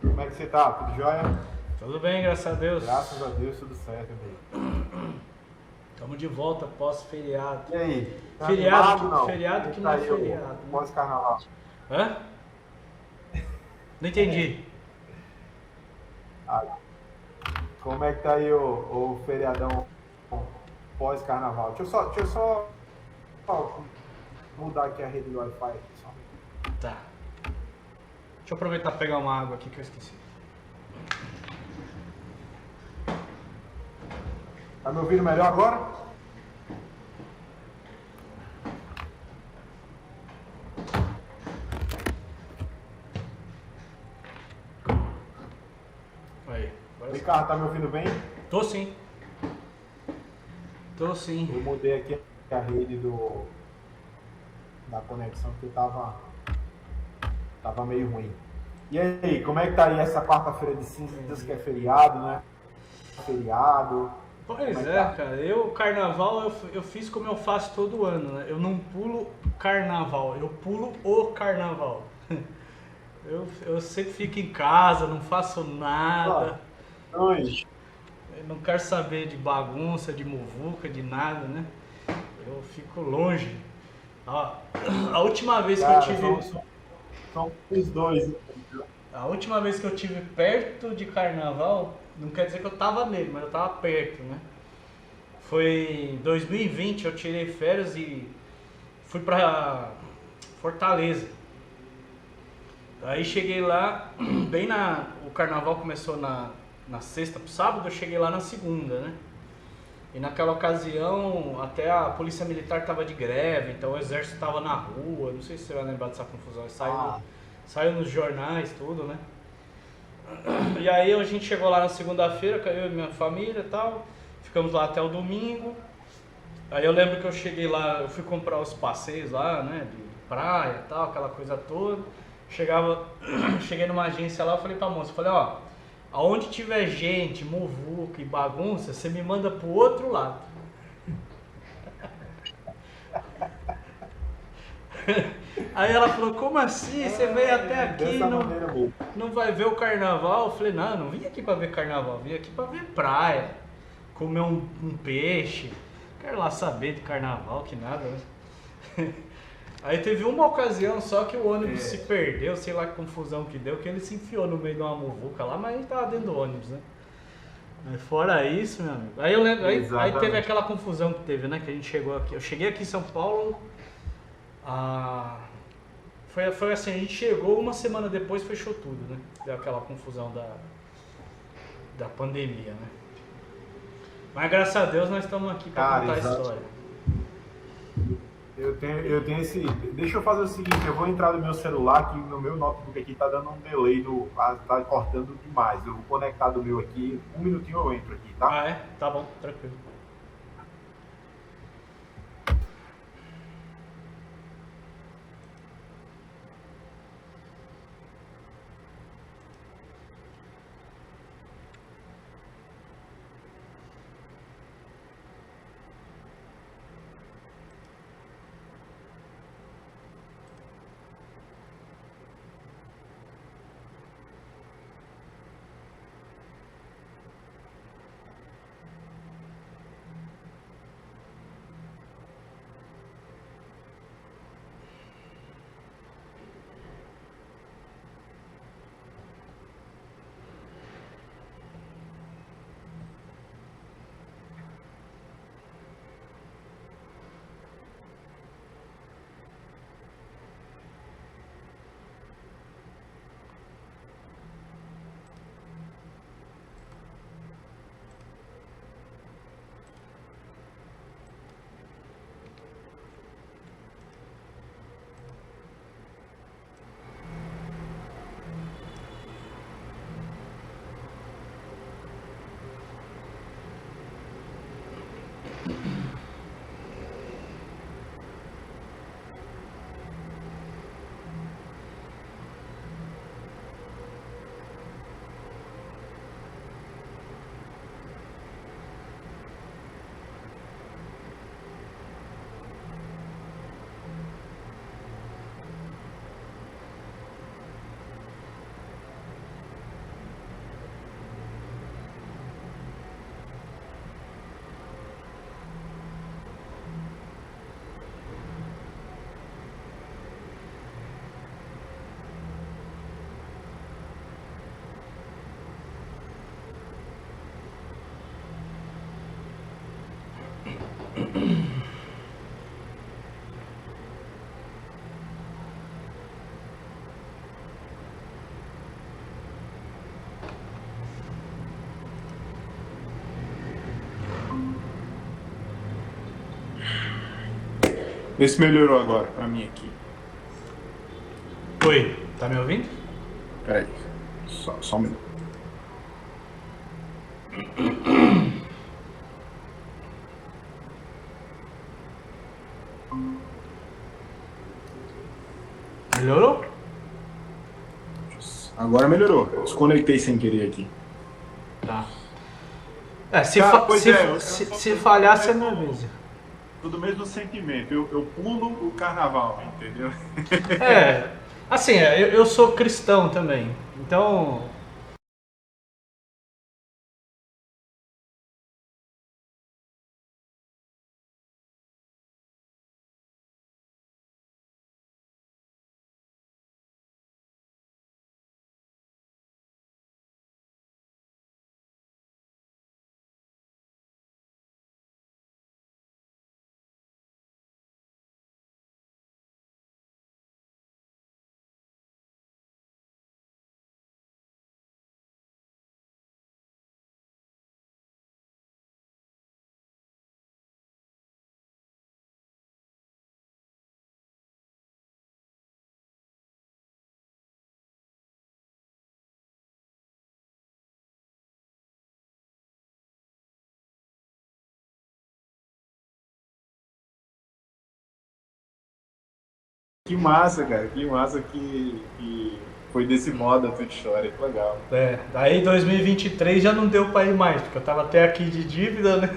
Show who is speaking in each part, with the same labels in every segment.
Speaker 1: Como é que você tá? Tudo jóia?
Speaker 2: Tudo bem, graças a Deus.
Speaker 1: Graças a Deus, tudo certo, amigo.
Speaker 2: Estamos de volta pós-feriado.
Speaker 1: E aí, tá
Speaker 2: Feriado
Speaker 1: animado
Speaker 2: que,
Speaker 1: ou não?
Speaker 2: feriado
Speaker 1: Como é
Speaker 2: que
Speaker 1: que
Speaker 2: não
Speaker 1: tá
Speaker 2: é
Speaker 1: aí o
Speaker 2: feriado, né?
Speaker 1: pós-carnaval?
Speaker 2: Hã? Não entendi.
Speaker 1: Ah, como é que tá aí o feriadão pós-carnaval? Deixa eu só mudar aqui a rede do Wi-Fi aqui, só.
Speaker 2: Tá. Deixa eu aproveitar e pegar uma água aqui que eu esqueci.
Speaker 1: Tá me ouvindo melhor agora?
Speaker 2: Aí, agora sim.
Speaker 1: Ricardo, tá me ouvindo bem?
Speaker 2: Tô sim. Tô sim.
Speaker 1: Eu mudei aqui a rede da conexão porque tava meio ruim. E aí, como é que tá aí essa quarta-feira de cinzas que é feriado, né? Feriado. Como é
Speaker 2: Pois
Speaker 1: que
Speaker 2: é,
Speaker 1: tá?
Speaker 2: cara. Carnaval, eu fiz como eu faço todo ano, né? Eu não pulo carnaval, eu pulo o carnaval. Eu sempre fico em casa, não faço
Speaker 1: Ó,
Speaker 2: nada.
Speaker 1: dois.
Speaker 2: Eu não quero saber de bagunça, de muvuca, de nada, né? Eu fico longe. Ó, a última vez que eu
Speaker 1: Cara,
Speaker 2: tive,
Speaker 1: são os dois, entendeu?
Speaker 2: a última vez que eu tive perto de carnaval, não quer dizer que eu tava nele, mas eu tava perto, né? Foi em 2020, eu tirei férias e fui pra Fortaleza. Aí cheguei lá, o carnaval começou na sexta pro sábado, eu cheguei lá na segunda, né? E naquela ocasião, até a polícia militar estava de greve, então o exército estava na rua, não sei se você vai lembrar dessa confusão,
Speaker 1: Ah,
Speaker 2: saiu nos jornais, tudo, né? E aí a gente chegou lá na segunda-feira, eu e minha família e tal, ficamos lá até o domingo. Aí eu lembro que eu cheguei lá, eu fui comprar os passeios lá, né, de praia e tal, aquela coisa toda. Cheguei numa agência lá, eu falei pra moça, falei, ó, aonde tiver gente, muvuca e bagunça, você me manda pro outro lado. Aí ela falou, como assim? Você veio até aqui e
Speaker 1: dessa maneira mesmo.
Speaker 2: não vai ver o carnaval? Eu falei, não vim aqui pra ver carnaval, vim aqui pra ver praia, comer um peixe. Quero lá saber de carnaval, que nada, né? Aí teve uma ocasião só que o ônibus se perdeu, sei lá que confusão que deu, que ele se enfiou no meio de uma muvuca lá, mas a gente tava dentro do ônibus, né? Mas fora isso, meu amigo. Aí eu lembro, aí teve
Speaker 1: Exatamente.
Speaker 2: aquela confusão que teve, né? Que a gente chegou aqui. Eu cheguei aqui em São Paulo. Ah, foi assim, a gente chegou uma semana depois fechou tudo, né? Deu aquela confusão da pandemia, né? Mas graças a Deus nós estamos aqui para
Speaker 1: Cara,
Speaker 2: contar a
Speaker 1: exato.
Speaker 2: história.
Speaker 1: Eu tenho esse. Deixa eu fazer o seguinte, eu vou entrar no meu celular, que no meu notebook aqui tá dando um delay, tá cortando demais. Eu vou conectar do meu aqui, um minutinho eu entro aqui,
Speaker 2: Ah,
Speaker 1: tá?
Speaker 2: é? Tá bom, tranquilo.
Speaker 1: Vê se melhorou agora pra mim aqui.
Speaker 2: Oi, tá me ouvindo?
Speaker 1: Peraí, só um minuto.
Speaker 2: Melhorou?
Speaker 1: Agora melhorou. Eu desconectei sem querer aqui.
Speaker 2: Tá. É, se,
Speaker 1: Cara,
Speaker 2: fa-
Speaker 1: pois
Speaker 2: se,
Speaker 1: é, eu
Speaker 2: se,
Speaker 1: só
Speaker 2: se
Speaker 1: tô-
Speaker 2: falhar, você me avisa.
Speaker 1: Tudo mesmo sentimento. Eu pulo o carnaval, entendeu?
Speaker 2: É, assim, eu sou cristão também. Então,
Speaker 1: Que massa, cara. Que massa que foi desse modo a tua história. Que legal.
Speaker 2: aí 2023 já não deu pra ir mais, porque eu tava até aqui de dívida, né?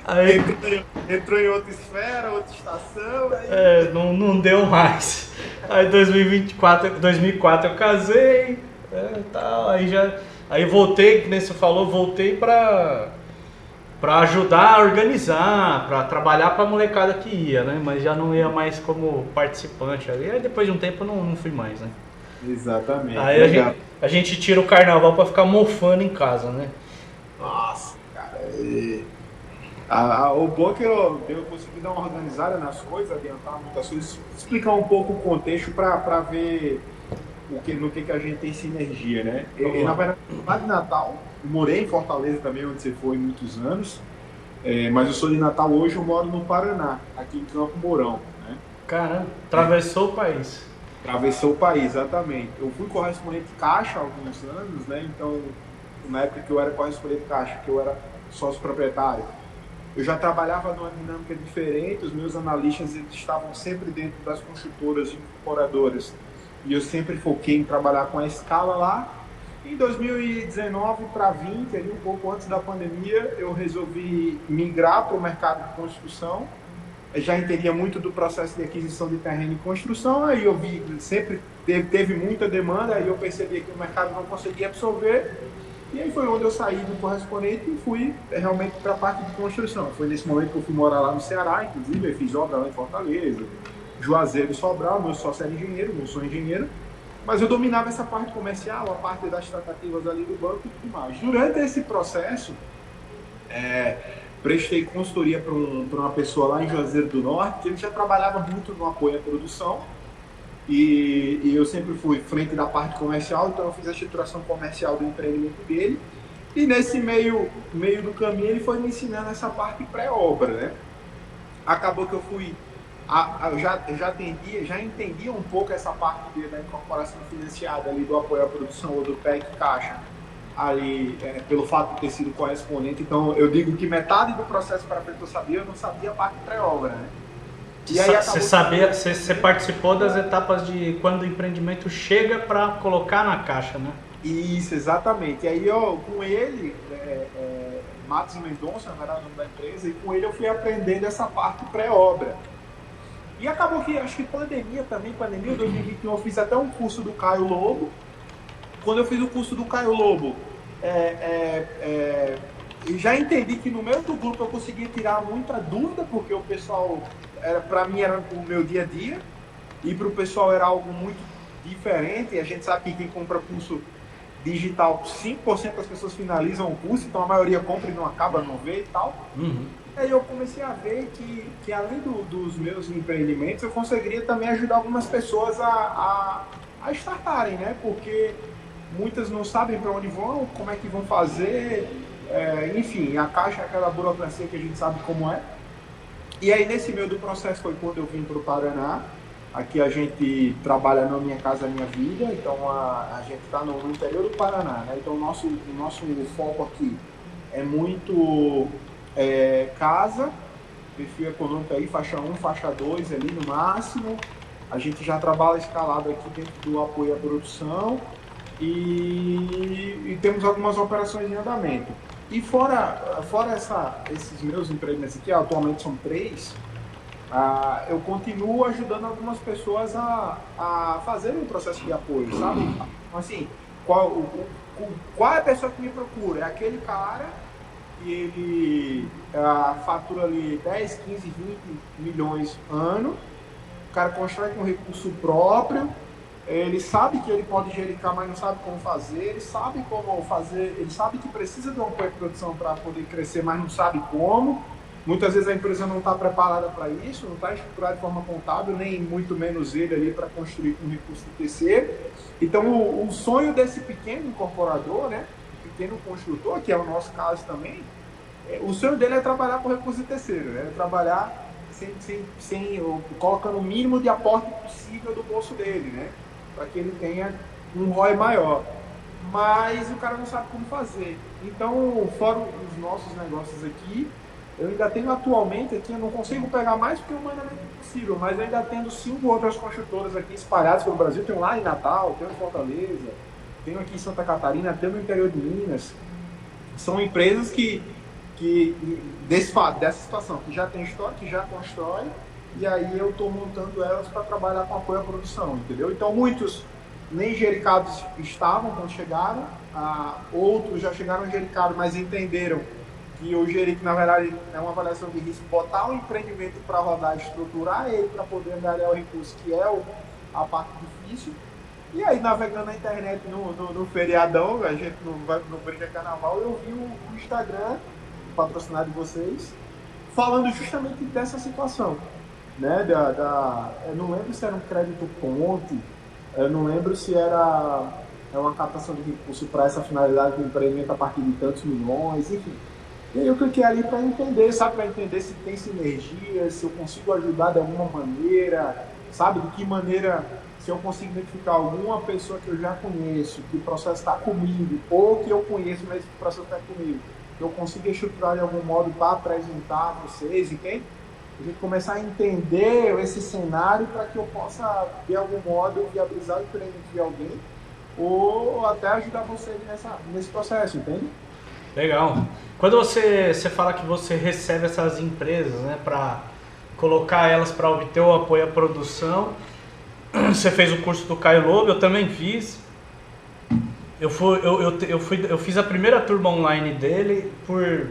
Speaker 2: Aí
Speaker 1: Entrou em outra esfera, outra estação. Aí...
Speaker 2: não deu mais. Aí 2004 eu casei, tal, aí voltei, que nem você falou, voltei pra ajudar a organizar, pra trabalhar pra molecada que ia, né? Mas já não ia mais como participante ali. Aí depois de um tempo eu não fui mais, né?
Speaker 1: Exatamente.
Speaker 2: Aí a gente tira o carnaval pra ficar mofando em casa, né?
Speaker 1: Nossa, cara. O bom é que eu consegui dar uma organizada nas coisas, adiantar muitas coisas, explicar um pouco o contexto para ver no que a gente tem sinergia, né? Na verdade, lá de Natal, eu morei em Fortaleza também, onde você foi muitos anos, mas eu sou de Natal hoje, eu moro no Paraná, aqui em Campo Mourão, né?
Speaker 2: Caramba, atravessou o país.
Speaker 1: Atravessou o país, exatamente. Eu fui correspondente de caixa há alguns anos, né? Então, na época que eu era correspondente de caixa, que eu era sócio proprietário, eu já trabalhava numa dinâmica diferente, os meus analistas eles estavam sempre dentro das construtoras e incorporadoras, e eu sempre foquei em trabalhar com a escala lá. Em 2019 para 20, ali um pouco antes da pandemia, eu resolvi migrar para o mercado de construção. Eu já entendia muito do processo de aquisição de terreno e construção, aí eu vi, sempre teve muita demanda, aí eu percebi que o mercado não conseguia absorver. E aí foi onde eu saí do correspondente e fui realmente para a parte de construção. Foi nesse momento que eu fui morar lá no Ceará, inclusive, eu fiz obra lá em Fortaleza, Juazeiro e Sobral, meu sócio era engenheiro, não sou engenheiro, mas eu dominava essa parte comercial, a parte das tratativas ali do banco e tudo mais. Durante esse processo, prestei consultoria para uma pessoa lá em Juazeiro do Norte, que ele já trabalhava muito no apoio à produção, e eu sempre fui frente da parte comercial, então eu fiz a estruturação comercial do empreendimento dele. E nesse meio do caminho ele foi me ensinando essa parte pré-obra, né? Acabou que eu fui, eu já entendia um pouco essa parte da incorporação financiada ali do apoio à produção ou do PEC Caixa, ali pelo fato de ter sido correspondente. Então eu digo que metade do processo para frente eu não sabia a parte pré-obra, né? E aí
Speaker 2: Você participou das etapas de quando o empreendimento chega para colocar na caixa, né?
Speaker 1: Isso, exatamente. E aí, com ele, Matos Mendonça, na verdade, o nome da empresa, e com ele eu fui aprendendo essa parte pré-obra. E acabou que, acho que pandemia 2021, eu fiz até um curso do Caio Lobo. Quando eu fiz o curso do Caio Lobo, já entendi que no meio do grupo eu conseguia tirar muita dúvida, porque o pessoal, para mim era o meu dia a dia, e para o pessoal era algo muito diferente. E a gente sabe que quem compra curso digital, 5% das pessoas finalizam o curso, então a maioria compra e não acaba, não vê e tal. E aí eu comecei a ver que além dos meus empreendimentos, eu conseguiria também ajudar algumas pessoas a startarem, né? Porque muitas não sabem para onde vão, como é que vão fazer, enfim, a Caixa é aquela burocracia que a gente sabe como é. E aí nesse meio do processo foi quando eu vim para o Paraná. Aqui a gente trabalha na Minha Casa Minha Vida, então a gente está no interior do Paraná, né? Então o nosso foco aqui é muito casa, perfil econômico aí, faixa 1, faixa 2 ali no máximo. A gente já trabalha escalado aqui dentro do apoio à produção e temos algumas operações em andamento. E fora esses meus empreendimentos aqui, atualmente são 3, eu continuo ajudando algumas pessoas a fazerem um processo de apoio, sabe? Assim, qual é a pessoa que me procura? É aquele cara que ele fatura ali 10, 15, 20 milhões ano, o cara constrói com recurso próprio, ele sabe que ele pode gericar, mas não sabe como fazer, ele sabe como fazer, ele sabe que precisa de um apoio de produção para poder crescer, mas não sabe como. Muitas vezes a empresa não está preparada para isso, não está estruturada de forma contábil, nem muito menos ele ali para construir com recurso de terceiro. Então o sonho desse pequeno incorporador, né, pequeno construtor, que é o nosso caso também, o sonho dele é trabalhar com recurso de terceiro, né, trabalhar colocando o mínimo de aporte possível do bolso dele, né, para que ele tenha um ROI maior. Mas o cara não sabe como fazer. Então, fora os nossos negócios aqui, eu ainda tenho atualmente aqui, eu não consigo pegar mais porque humanamente é impossível, mas eu ainda tenho 5 outras construtoras aqui espalhadas pelo Brasil. Tenho lá em Natal, tenho em Fortaleza, tenho aqui em Santa Catarina, tenho no interior de Minas. São empresas que dessa situação, que já tem estoque, que já constrói, e aí eu estou montando elas para trabalhar com apoio à produção, entendeu? Então muitos nem jericados estavam quando chegaram, outros já chegaram jericados, mas entenderam que o Jeric, na verdade, é uma avaliação de risco, botar um empreendimento para rodar, estruturar ele para poder angariar o recurso, que é a parte difícil. E aí, navegando na internet no feriadão, a gente não brinca carnaval, eu vi o Instagram, patrocinado de vocês, falando justamente dessa situação, né? Eu não lembro se era um crédito ponte, eu não lembro se era uma captação de recurso para essa finalidade de empreendimento a partir de tantos milhões, enfim. E aí eu cliquei ali para entender, sabe? Para entender se tem sinergia, se eu consigo ajudar de alguma maneira, sabe? De que maneira, se eu consigo identificar alguma pessoa que eu já conheço, que o processo está comigo, ou que eu conheço, mas que o processo está comigo, que eu consiga estruturar de algum modo para apresentar a vocês, entende? A gente começar a entender esse cenário para que eu possa, de algum modo, viabilizar o empreendimento de alguém, ou até ajudar vocês nesse processo, entende?
Speaker 2: Legal. Quando você fala que você recebe essas empresas, né, para colocar elas para obter o apoio à produção, você fez o curso do Caio Lobo, eu também fiz. Eu fiz a primeira turma online dele, por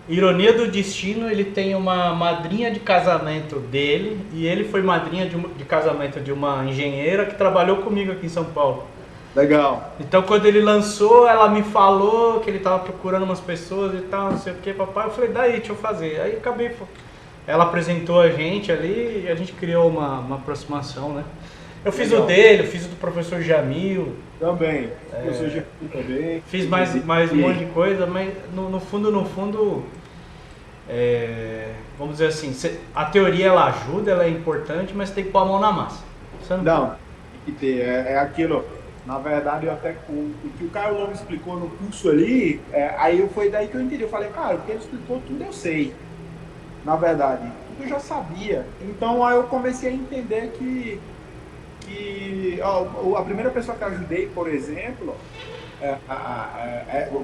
Speaker 2: ironia do destino, ele tem uma madrinha de casamento dele, e ele foi madrinha de casamento de uma engenheira que trabalhou comigo aqui em São Paulo.
Speaker 1: Legal.
Speaker 2: Então quando ele lançou, ela me falou que ele tava procurando umas pessoas e tal, não sei o que, papai. Eu falei, daí, deixa eu fazer. Aí acabei, ela apresentou a gente ali e a gente criou uma aproximação, né? Eu fiz Legal. O dele, eu fiz o do professor Jamil.
Speaker 1: Também, professor Jamil também.
Speaker 2: Fiz mais um monte de coisa, mas no fundo, vamos dizer assim, a teoria ela ajuda, ela é importante, mas tem que pôr a mão na massa.
Speaker 1: Você não tem que ter, é aquilo. Na verdade, o que o Caio Lobo explicou no curso ali, aí foi daí que eu entendi. Eu falei, cara, o que ele explicou tudo eu sei. Na verdade, tudo eu já sabia. Então aí eu comecei a entender que a primeira pessoa que eu ajudei, por exemplo,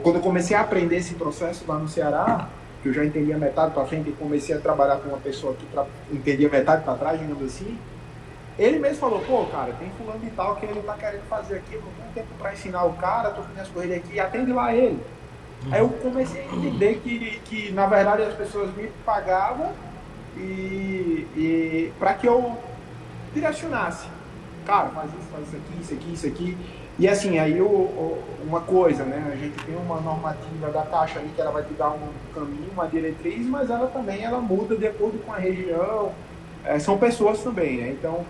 Speaker 1: quando eu comecei a aprender esse processo lá no Ceará, que eu já entendia metade para frente e comecei a trabalhar com uma pessoa que entendia metade para trás, digamos assim, ele mesmo falou, pô, cara, tem fulano e tal que ele tá querendo fazer aqui, eu não tenho tempo para ensinar o cara, tô fazendo as corridas aqui, atende lá ele. Aí eu comecei a entender que na verdade as pessoas me pagavam e para que eu direcionasse. cara, faz isso aqui, isso aqui, isso aqui. E assim, aí uma coisa, né? A gente tem uma normativa da Caixa ali que ela vai te dar um caminho, uma diretriz, mas ela também muda de acordo com a região. São pessoas também, né? Então,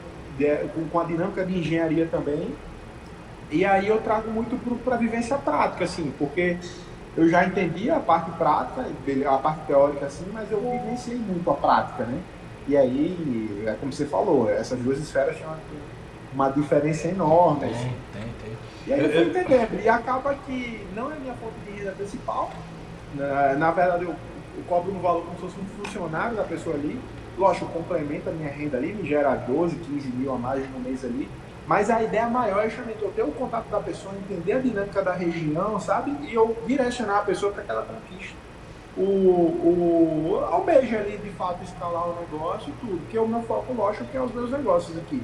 Speaker 1: com a dinâmica de engenharia também. E aí eu trago muito para a vivência prática, assim, porque eu já entendi a parte prática, a parte teórica, assim, mas eu vivenciei muito a prática, né? E aí, como você falou, essas duas esferas têm uma diferença enorme. Assim.
Speaker 2: Tem.
Speaker 1: E aí eu fui entendendo. E acaba que não é minha fonte de renda principal. Na verdade, eu cobro um valor como se fosse um funcionário da pessoa ali. Lógico, complementa a minha renda ali, me gera 12, 15 mil a mais no mês ali. Mas a ideia maior é justamente eu ter o contato da pessoa, entender a dinâmica da região, sabe? E eu direcionar a pessoa para que ela conquiste almeja ali, de fato, escalar o negócio e tudo. Que é o meu foco, lógico, que é os meus negócios aqui.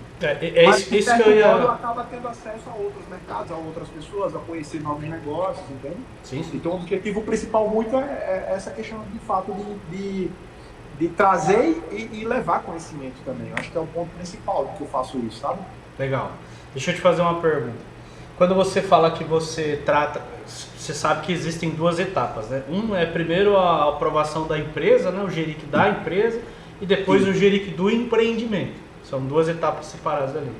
Speaker 1: Mas,
Speaker 2: isso que eu ia...
Speaker 1: acaba tendo acesso a outros mercados, a outras pessoas, a conhecer novos negócios, entende?
Speaker 2: Sim.
Speaker 1: Então, o objetivo principal muito é essa questão, de fato, de trazer e levar conhecimento também. Eu acho que é o ponto principal que eu faço isso, sabe?
Speaker 2: Legal. Deixa eu te fazer uma pergunta. Quando você fala que você trata, você sabe que existem duas etapas, né? Um é primeiro a aprovação da empresa, né? O GERIC da empresa, e depois Sim. o GERIC do empreendimento. São duas etapas separadas ali.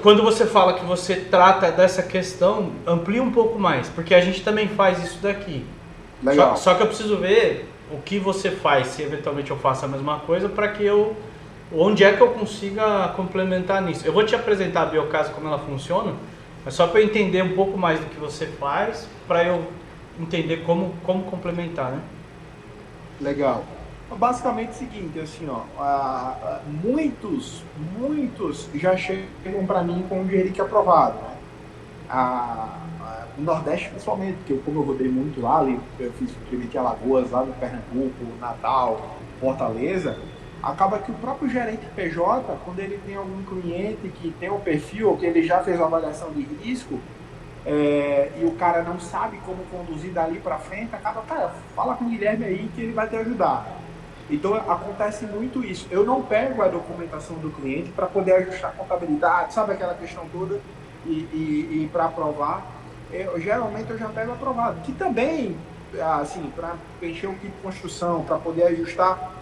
Speaker 2: Quando você fala que você trata dessa questão, amplia um pouco mais, porque a gente também faz isso daqui.
Speaker 1: Legal.
Speaker 2: Só que eu preciso ver o que você faz, se eventualmente eu faço a mesma coisa, para que onde é que eu consiga complementar nisso. Eu vou te apresentar a Biocasa, como ela funciona, mas só para eu entender um pouco mais do que você faz, para eu entender como complementar, né?
Speaker 1: Legal. Basicamente é o seguinte, assim, ó, muitos já chegam para mim com o GERIC aprovado, né? No Nordeste principalmente, porque como eu rodei muito lá, eu fiz primeiro Alagoas, lá no Pernambuco, Natal, Fortaleza, acaba que o próprio gerente PJ, quando ele tem algum cliente que tem um perfil, ou que ele já fez uma avaliação de risco, e o cara não sabe como conduzir dali para frente, acaba, cara, fala com o Guilherme aí que ele vai te ajudar. Então acontece muito isso. Eu não pego a documentação do cliente para poder ajustar a contabilidade, sabe aquela questão toda, e para aprovar. Geralmente eu já pego aprovado, que também, assim, para preencher o kit de construção, para poder ajustar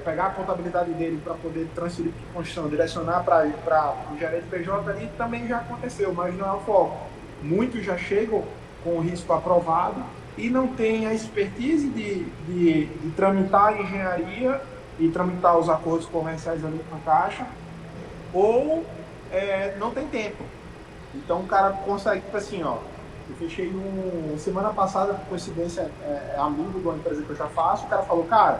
Speaker 1: pegar a contabilidade dele para poder transferir para a construção, direcionar para o gerente PJ ali, também já aconteceu, mas não é o foco. Muitos já chegam com o risco aprovado e não têm a expertise de tramitar a engenharia e tramitar os acordos comerciais ali com a Caixa, ou não tem tempo. Então o cara consegue, tipo assim, ó, eu fechei semana passada, por coincidência, amigo de uma empresa que eu já faço, o cara falou, cara,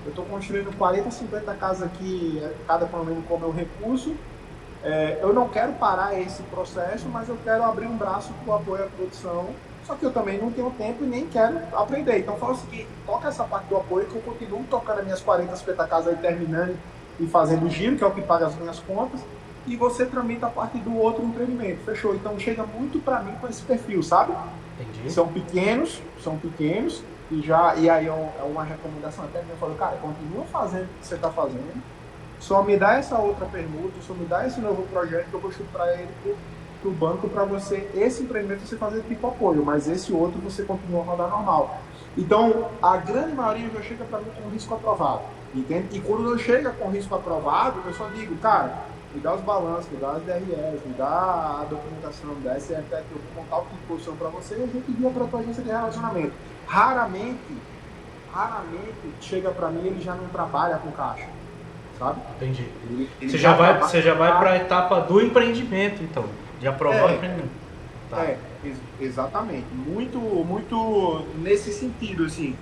Speaker 1: eu estou construindo 40, 50 casas aqui, cada condomínio com o meu recurso, eu não quero parar esse processo, mas eu quero abrir um braço para o apoio à produção, só que eu também não tenho tempo e nem quero aprender. Então fala o seguinte, toca essa parte do apoio que eu continuo tocando as minhas 40, 50 casas aí, terminando e fazendo giro, que é o que paga as minhas contas, e você tramita a parte do outro empreendimento, fechou? Então chega muito para mim com esse perfil, sabe?
Speaker 2: Entendi.
Speaker 1: São pequenos, e aí é uma recomendação até minha, eu falo, cara, continua fazendo o que você está fazendo, só me dá essa outra permuta, só me dá esse novo projeto que eu vou chutar ele pro banco para você, esse empreendimento você fazer tipo apoio, mas esse outro você continua a rodar normal. Então, a grande maioria já chega para mim com risco aprovado, entende? E quando não chega com risco aprovado, eu só digo, cara, me dá os balanços, me dá as DRS, me dá a documentação, me dá esse CFT, eu vou montar o tipo de posição para você e a gente guia para a tua agência de relacionamento. Raramente chega para mim e ele já não trabalha com caixa, sabe?
Speaker 2: Entendi.
Speaker 1: Ele
Speaker 2: você já vai para a etapa do empreendimento, então, de aprovar o empreendimento. Tá.
Speaker 1: Exatamente. Muito nesse sentido, assim.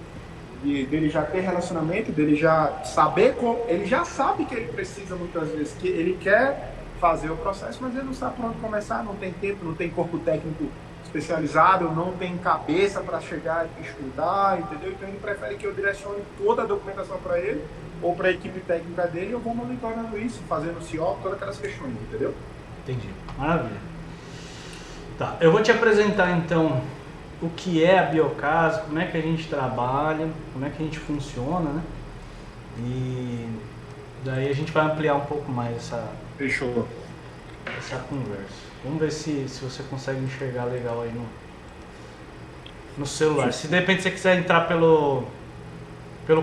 Speaker 1: Dele já ter relacionamento, dele já saber ele já sabe que ele precisa muitas vezes, que ele quer fazer o processo, mas ele não sabe por onde começar, não tem tempo, não tem corpo técnico especializado, não tem cabeça para chegar e estudar, entendeu? Então ele prefere que eu direcione toda a documentação para ele ou para a equipe técnica dele, eu vou monitorando isso, fazendo CO, todas aquelas questões, entendeu?
Speaker 2: Entendi. Maravilha. Tá, eu vou te apresentar então o que é a Biocasa, como é que a gente trabalha, como é que a gente funciona, né? E Daí a gente vai ampliar um pouco mais
Speaker 1: Fechou.
Speaker 2: essa conversa. Vamos ver se você consegue enxergar legal aí no celular. Se de repente você quiser entrar pelo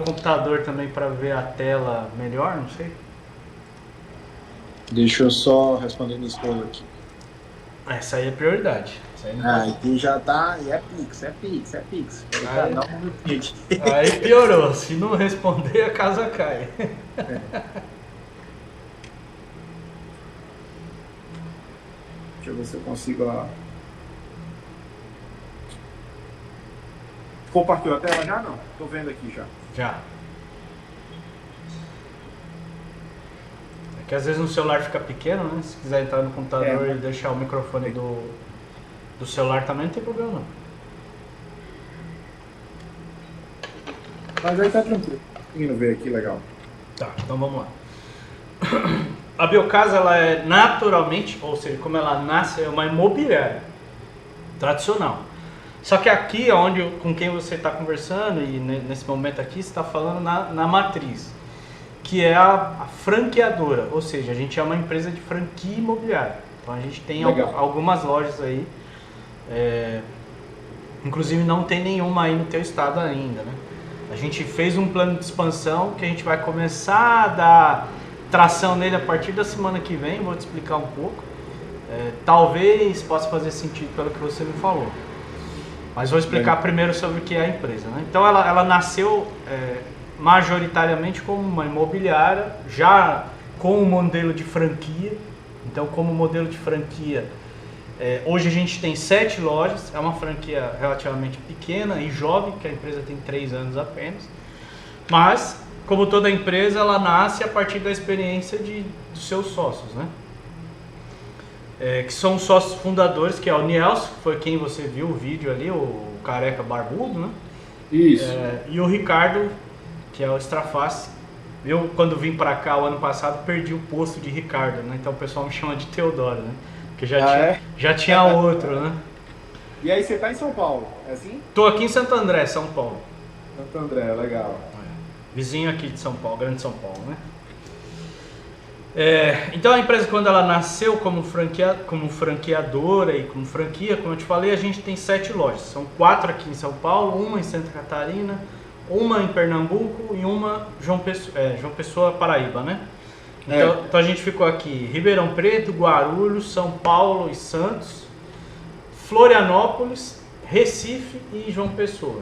Speaker 2: computador também para ver a tela melhor, não sei.
Speaker 1: Deixa eu só responder minha esposa aqui.
Speaker 2: Essa aí é prioridade.
Speaker 1: Aqui já tá. E é Pix.
Speaker 2: Aí,
Speaker 1: Dá um minutinho aqui.
Speaker 2: aí piorou. Se não responder, a casa cai.
Speaker 1: Deixa eu ver se eu consigo. Compartilhou a tela já? Não? Tô vendo aqui já.
Speaker 2: Já. É que às vezes no celular fica pequeno, né? Se quiser entrar no computador e deixar o microfone do celular também, não tem problema não.
Speaker 1: Mas aí tá tranquilo. Conseguindo ver aqui, legal.
Speaker 2: Tá, então vamos lá. A Biocasa, ela é naturalmente, ou seja, como ela nasce, é uma imobiliária tradicional. Só que aqui, com quem você está conversando, e nesse momento aqui, você está falando na matriz, que é a franqueadora, ou seja, a gente é uma empresa de franquia imobiliária. Então a gente tem algumas lojas aí, inclusive não tem nenhuma aí no teu estado ainda, né? A gente fez um plano de expansão que a gente vai começar a dar tração nele a partir da semana que vem, vou te explicar um pouco. Talvez possa fazer sentido pelo que você me falou. Mas vou explicar primeiro sobre o que é a empresa, né? Então ela nasceu majoritariamente como uma imobiliária, já com um modelo de franquia. Então, como modelo de franquia, hoje a gente tem 7 lojas, é uma franquia relativamente pequena e jovem, que a empresa tem 3 anos apenas. Mas, como toda empresa, ela nasce a partir da experiência dos seus sócios, né? Que são os sócios fundadores, que é o Nielson, que foi quem você viu o vídeo ali, o careca barbudo, né?
Speaker 1: Isso.
Speaker 2: E o Ricardo, que é o Straface. Eu, quando vim pra cá o ano passado, perdi o posto de Ricardo, né? Então o pessoal me chama de Teodoro, né? Porque já tinha outro, né?
Speaker 1: E aí você tá em São Paulo, é assim?
Speaker 2: Tô aqui em Santo André, São Paulo.
Speaker 1: Santo André, legal.
Speaker 2: Vizinho aqui de São Paulo, Grande São Paulo, né? Então a empresa, quando ela nasceu como franqueadora e como franquia, como eu te falei, a gente tem 7 lojas. São 4 aqui em São Paulo, uma em Santa Catarina, uma em Pernambuco e uma João Pessoa, Paraíba, né? Então a gente ficou aqui Ribeirão Preto, Guarulhos, São Paulo e Santos, Florianópolis, Recife e João Pessoa.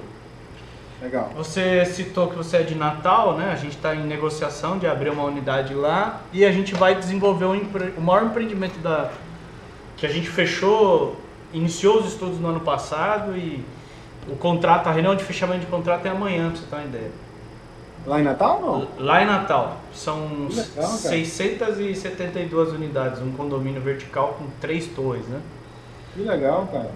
Speaker 1: Legal.
Speaker 2: Você citou que você é de Natal, né? A gente está em negociação de abrir uma unidade lá e a gente vai desenvolver o maior empreendimento que a gente iniciou os estudos no ano passado e a reunião de fechamento de contrato é amanhã, para você ter uma ideia.
Speaker 1: Lá em Natal ou não?
Speaker 2: Lá em Natal. São
Speaker 1: legal,
Speaker 2: 672 unidades, um condomínio vertical com 3 torres, né?
Speaker 1: Que legal, cara.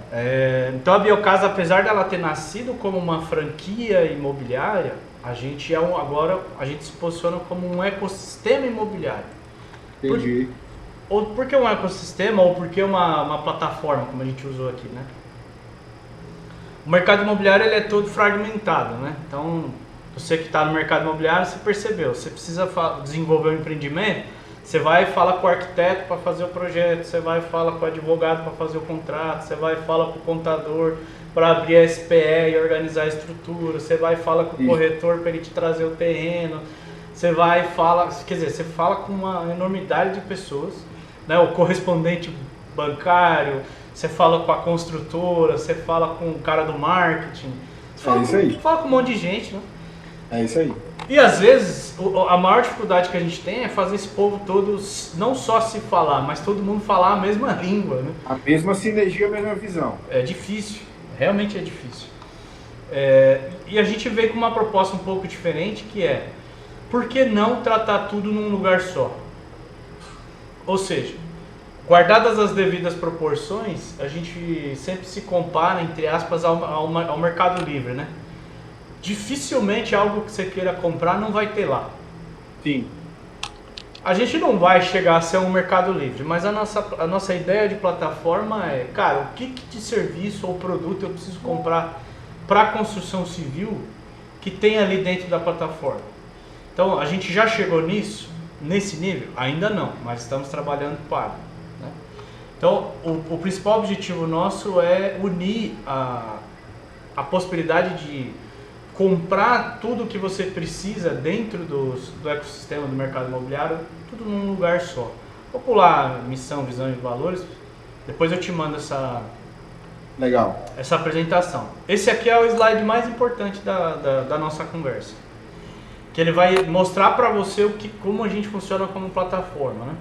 Speaker 2: Então a Biocasa, apesar dela ter nascido como uma franquia imobiliária, a gente agora se posiciona como um ecossistema imobiliário.
Speaker 1: Entendi.
Speaker 2: Ou porque é um ecossistema, ou porque é uma plataforma, como a gente usou aqui, né? O mercado imobiliário ele é todo fragmentado, né? Então, você que está no mercado imobiliário, você percebeu, você precisa desenvolver um empreendimento, você vai e fala com o arquiteto para fazer o projeto, você vai e fala com o advogado para fazer o contrato, você vai e fala com o contador para abrir a SPE e organizar a estrutura, você vai e fala com o corretor para ele te trazer o terreno, você vai e fala, quer dizer, você fala com uma enormidade de pessoas, né? O correspondente bancário, você fala com a construtora, você fala com o cara do marketing, você fala com um monte de gente, né?
Speaker 1: É isso aí.
Speaker 2: E às vezes a maior dificuldade que a gente tem é fazer esse povo todo não só se falar, mas todo mundo falar a mesma língua, né?
Speaker 1: A mesma sinergia, a mesma visão.
Speaker 2: É difícil, realmente é difícil. E a gente veio com uma proposta um pouco diferente, que é: por que não tratar tudo num lugar só? Ou seja, guardadas as devidas proporções, a gente sempre se compara, entre aspas, ao Mercado Livre, né? Dificilmente algo que você queira comprar não vai ter lá.
Speaker 1: Sim.
Speaker 2: A gente não vai chegar a ser um Mercado Livre, mas a nossa ideia de plataforma é, cara, o que de serviço ou produto eu preciso comprar para construção civil que tem ali dentro da plataforma. Então a gente já chegou nisso nesse nível? Ainda não, mas estamos trabalhando para. Né? Então, o principal objetivo nosso é unir a possibilidade de comprar tudo que você precisa dentro do ecossistema do mercado imobiliário, tudo num lugar só. Vou pular missão, visão e valores, depois eu te mando
Speaker 1: Legal.
Speaker 2: essa apresentação. Esse aqui é o slide mais importante da nossa conversa, que ele vai mostrar para você como a gente funciona como plataforma. Né?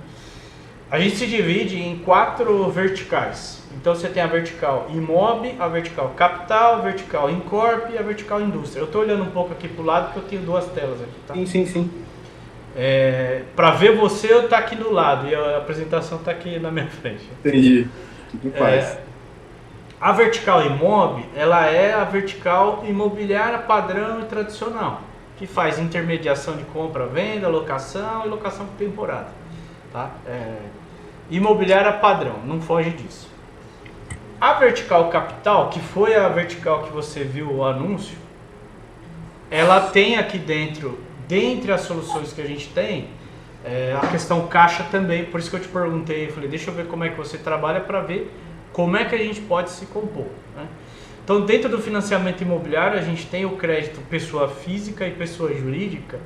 Speaker 2: A gente se divide em 4 verticais. Então você tem a vertical Imob, a vertical Capital, a vertical Incorp e a vertical Indústria. Eu estou olhando um pouco aqui para o lado porque eu tenho 2 telas aqui. Tá?
Speaker 1: Sim.
Speaker 2: Para ver você, eu tá aqui do lado e a apresentação está aqui na minha frente.
Speaker 1: Entendi. O que faz?
Speaker 2: A vertical Imob, ela é a vertical imobiliária padrão e tradicional, que faz intermediação de compra, venda, locação e locação por temporada. Tá? Imobiliária padrão, não foge disso. A vertical Capital, que foi a vertical que você viu o anúncio, ela tem aqui dentro, dentre as soluções que a gente tem, a questão caixa também. Por isso que eu te perguntei, eu falei, deixa eu ver como é que você trabalha para ver como é que a gente pode se compor. Né? Então, dentro do financiamento imobiliário, a gente tem o crédito pessoa física e pessoa jurídica,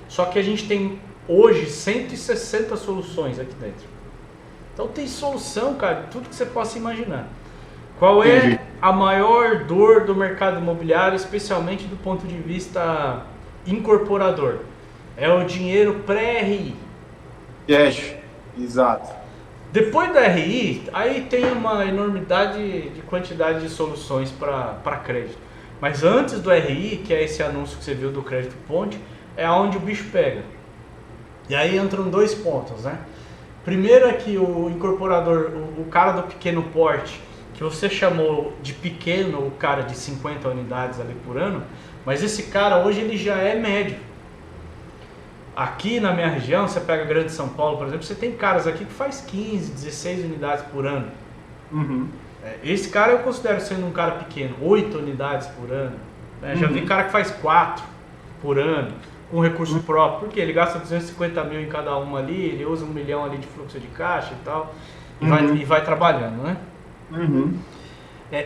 Speaker 2: só que a gente tem hoje 160 soluções aqui dentro. Então, tem solução, cara, de tudo que você possa imaginar. Qual é a maior dor do mercado imobiliário, especialmente do ponto de vista incorporador? É o dinheiro pré-RI.
Speaker 1: Exato.
Speaker 2: Depois da RI, aí tem uma enormidade de quantidade de soluções para crédito. Mas antes do RI, que é esse anúncio que você viu do Crédito Ponte, é onde o bicho pega. E aí entram 2 pontos, né? Primeiro é que o incorporador, o cara do pequeno porte, que você chamou de pequeno, o cara de 50 unidades ali por ano, mas esse cara hoje ele já é médio. Aqui na minha região, você pega Grande São Paulo, por exemplo, você tem caras aqui que faz 15, 16 unidades por ano.
Speaker 1: Uhum.
Speaker 2: Esse cara eu considero sendo um cara pequeno, 8 unidades por ano. Né? Já vi cara que faz 4 por ano, com recurso próprio, porque ele gasta 250 mil em cada uma ali, ele usa 1 milhão ali de fluxo de caixa e tal, e vai trabalhando, né?
Speaker 1: Uhum.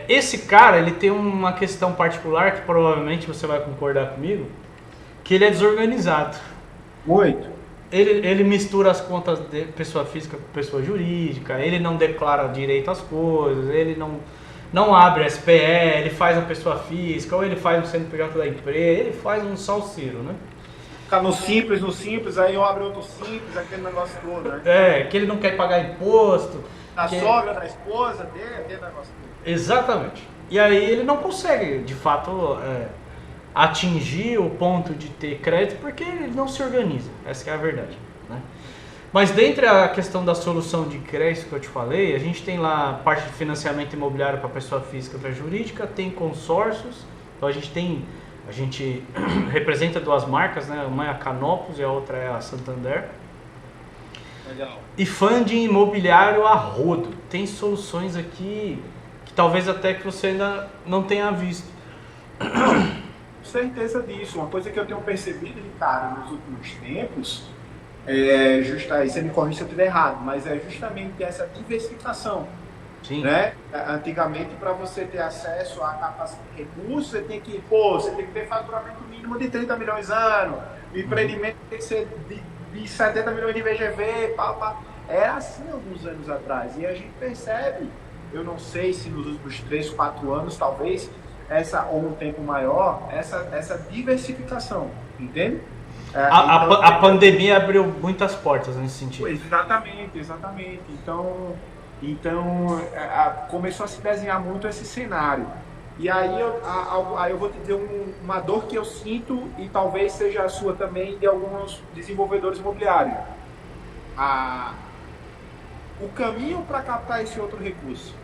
Speaker 2: Esse cara, ele tem uma questão particular, que provavelmente você vai concordar comigo, que ele é desorganizado.
Speaker 1: Muito.
Speaker 2: Ele mistura as contas de pessoa física com pessoa jurídica, ele não declara direito às coisas, ele não abre SPE, ele faz a pessoa física, ou ele faz o CNPJ da empresa, ele faz um salseiro, né?
Speaker 1: Ficar no simples, aí eu abro outro simples, aquele negócio todo, né?
Speaker 2: Que ele não quer pagar imposto.
Speaker 1: Da sogra, da esposa, aquele negócio todo.
Speaker 2: Exatamente. E aí ele não consegue, de fato, atingir o ponto de ter crédito porque ele não se organiza. Essa que é a verdade. Né? Mas dentre a questão da solução de crédito que eu te falei, a gente tem lá a parte de financiamento imobiliário para pessoa física e para jurídica, tem consórcios, então a gente representa 2 marcas, né? Uma é a Canopus e a outra é a Santander.
Speaker 1: Legal.
Speaker 2: E funding imobiliário a rodo. Tem soluções aqui que talvez até que você ainda não tenha visto.
Speaker 1: Certeza disso. Uma coisa que eu tenho percebido, Ricardo, nos últimos tempos, você me corrija se eu estiver errado, mas é justamente essa diversificação.
Speaker 2: Sim.
Speaker 1: Né? Antigamente, para você ter acesso à capacidade de recursos, você tem que ter faturamento mínimo de 30 milhões ano, o empreendimento tem que ser de 70 milhões de VGV, Era assim alguns anos atrás. E a gente percebe, eu não sei se nos últimos 3, 4 anos, talvez, ou um tempo maior, essa diversificação, entende?
Speaker 2: A pandemia abriu muitas portas nesse sentido.
Speaker 1: Exatamente. Então começou a se desenhar muito esse cenário. E aí eu vou te dizer uma dor que eu sinto, e talvez seja a sua também, de alguns desenvolvedores imobiliários. O caminho para captar esse outro recurso.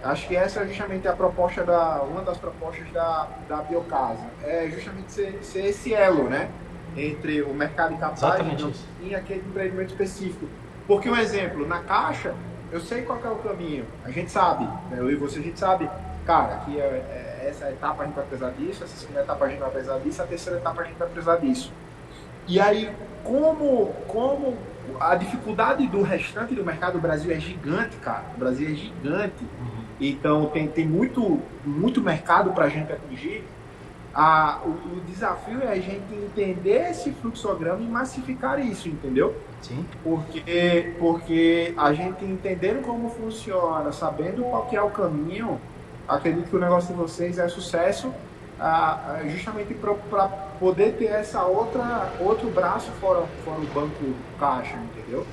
Speaker 1: Acho que essa é justamente uma das propostas da Biocasa. É justamente ser esse elo, né? Entre o mercado de capitais e aquele empreendimento específico. Porque um exemplo, na Caixa, eu sei qual é o caminho, a gente sabe, né? Eu e você, a gente sabe, cara, aqui essa etapa a gente vai precisar disso, essa segunda etapa a gente vai precisar disso, a terceira etapa a gente vai precisar disso. E aí, como a dificuldade do restante do mercado do Brasil é gigante, cara. O Brasil é gigante. Então, tem muito mercado para a gente atingir. O desafio é a gente entender esse fluxograma e massificar isso, entendeu?
Speaker 2: Sim.
Speaker 1: Porque a gente entendendo como funciona, sabendo qual que é o caminho, acredito que o negócio de vocês é sucesso, justamente para poder ter essa outro braço fora o banco caixa, entendeu?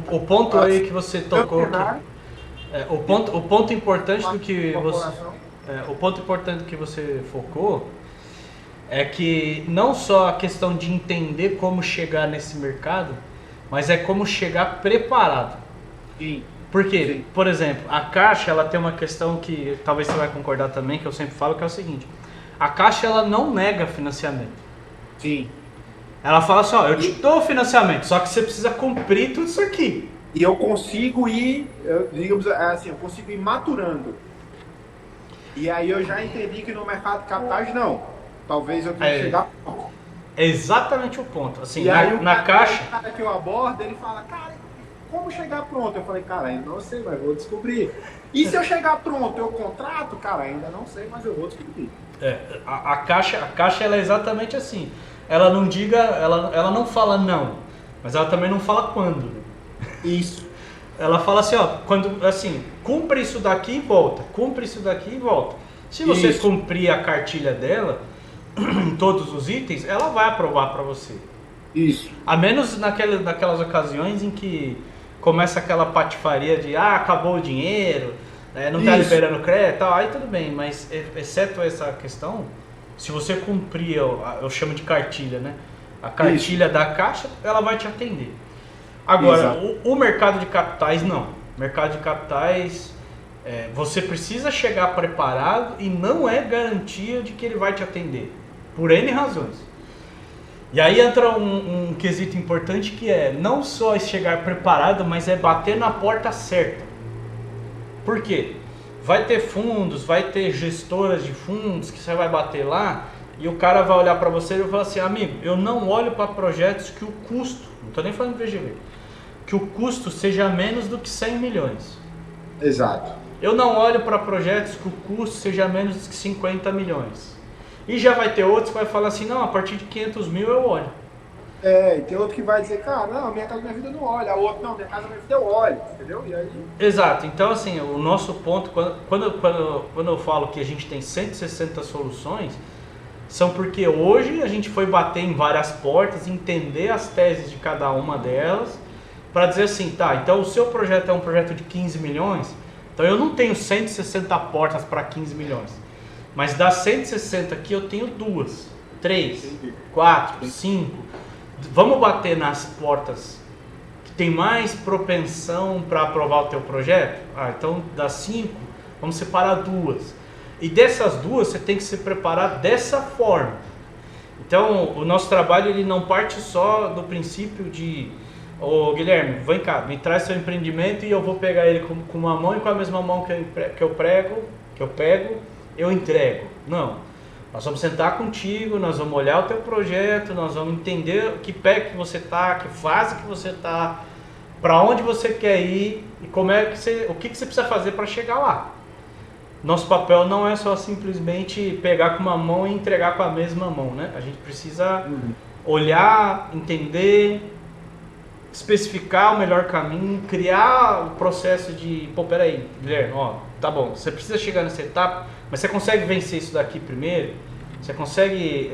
Speaker 2: O ponto aí que você tocou aqui, o ponto importante do que você... o ponto importante que você focou é que não só a questão de entender como chegar nesse mercado, mas é como chegar preparado.
Speaker 1: Sim.
Speaker 2: Porque,
Speaker 1: Sim.
Speaker 2: por exemplo, a Caixa ela tem uma questão que talvez você vai concordar também, que eu sempre falo, que é o seguinte: a Caixa ela não nega financiamento.
Speaker 1: Sim.
Speaker 2: Ela fala assim, ó, eu te dou o financiamento, só que você precisa cumprir tudo isso aqui.
Speaker 1: E eu consigo ir, digamos assim, eu consigo ir maturando. E aí eu já entendi que no mercado de capitais não. Talvez eu tenha que chegar.
Speaker 2: É exatamente o ponto. Assim,
Speaker 1: e aí
Speaker 2: na Caixa.
Speaker 1: O cara que eu abordo, ele fala, cara, como chegar pronto? Eu falei, cara, ainda não sei, mas vou descobrir. E se eu chegar pronto, eu contrato? Cara, ainda não sei, mas eu vou descobrir.
Speaker 2: A Caixa ela é exatamente assim. Ela não diga, ela não fala não, mas ela também não fala quando.
Speaker 1: Isso.
Speaker 2: Ela fala assim, ó, quando assim, cumpre isso daqui e volta, cumpre isso daqui e volta. Se você cumprir a cartilha dela, em todos os itens, ela vai aprovar para você.
Speaker 1: Isso.
Speaker 2: A menos naquelas ocasiões em que começa aquela patifaria de acabou o dinheiro, não está liberando crédito, aí tudo bem, mas exceto essa questão, se você cumprir, eu chamo de cartilha, né? A cartilha da Caixa, ela vai te atender. Agora, o mercado de capitais não. O mercado de capitais, você precisa chegar preparado e não é garantia de que ele vai te atender, por N razões. E aí entra um quesito importante que é não só chegar preparado, mas é bater na porta certa. Por quê? Vai ter fundos, vai ter gestoras de fundos que você vai bater lá e o cara vai olhar para você e vai falar assim, amigo, eu não olho para projetos que o custo, não estou nem falando de VGV, que o custo seja menos do que 100 milhões.
Speaker 1: Exato.
Speaker 2: Eu não olho para projetos que o custo seja menos do que 50 milhões. E já vai ter outros que vai falar assim, não, a partir de 500 mil eu olho.
Speaker 1: E tem outro que vai dizer, cara, não, minha casa, minha vida não olha. O outro, não, minha casa, minha vida eu olho, entendeu? E aí...
Speaker 2: Exato. Então, assim, o nosso ponto, quando eu falo que a gente tem 160 soluções, são porque hoje a gente foi bater em várias portas, entender as teses de cada uma delas, para dizer assim, tá, então o seu projeto é um projeto de 15 milhões, então eu não tenho 160 portas para 15 milhões. Mas das 160 aqui eu tenho 2, 3, 4, 5. Vamos bater nas portas que tem mais propensão para aprovar o teu projeto? Então das 5, vamos separar 2. E dessas 2 você tem que se preparar dessa forma. Então o nosso trabalho ele não parte só do princípio de Guilherme, vem cá, me traz seu empreendimento e eu vou pegar ele com uma mão e com a mesma mão que eu pego, eu entrego. Não, nós vamos sentar contigo, nós vamos olhar o teu projeto, nós vamos entender que pé que você está, que fase que você está, para onde você quer ir e o que você precisa fazer para chegar lá. Nosso papel não é só simplesmente pegar com uma mão e entregar com a mesma mão, né? A gente precisa olhar, entender, especificar o melhor caminho, criar o processo de, peraí, Guilherme, tá bom, você precisa chegar nessa etapa, mas você consegue vencer isso daqui primeiro? Você consegue,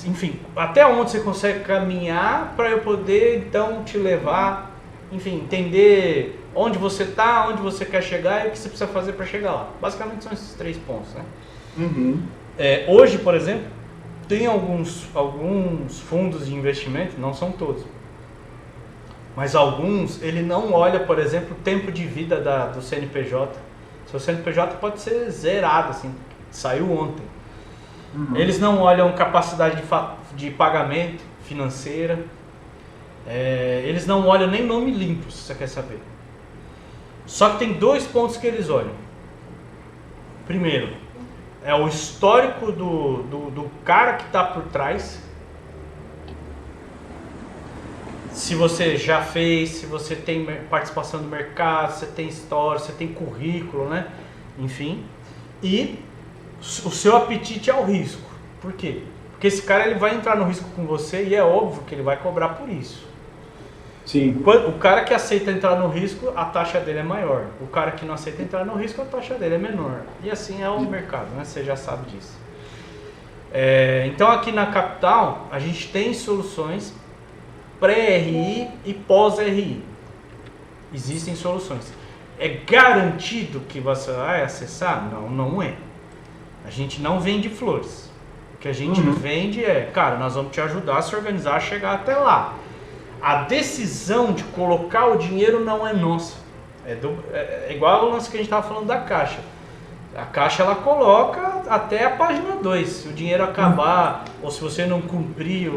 Speaker 2: enfim, até onde você consegue caminhar para eu poder então te levar, enfim, entender onde você está, onde você quer chegar e o que você precisa fazer para chegar lá. Basicamente são esses 3 pontos, né? Hoje, por exemplo, tem alguns fundos de investimento, não são todos, mas alguns, ele não olha, por exemplo, o tempo de vida do CNPJ. Seu CNPJ pode ser zerado, assim, saiu ontem. Eles não olham capacidade de pagamento financeira, eles não olham nem nome limpo, se você quer saber. Só que tem 2 pontos que eles olham. Primeiro, é o histórico do cara que está por trás. Se você já fez, se você tem participação no mercado, você tem história, você tem currículo, né? Enfim. E o seu apetite ao risco. Por quê? Porque esse cara ele vai entrar no risco com você e é óbvio que ele vai cobrar por isso.
Speaker 1: Sim.
Speaker 2: O cara que aceita entrar no risco, a taxa dele é maior. O cara que não aceita entrar no risco, a taxa dele é menor. E assim é o mercado, né? Você já sabe disso. Então aqui na Capital, a gente tem soluções pré-RI e pós-RI. Existem soluções. É garantido que você vai acessar? Não, não é. A gente não vende flores. O que a gente vende é, cara, nós vamos te ajudar a se organizar, a chegar até lá. A decisão de colocar o dinheiro não é nossa. É igual ao lance que a gente estava falando da Caixa. A Caixa ela coloca até a página 2. Se o dinheiro acabar ou se você não cumprir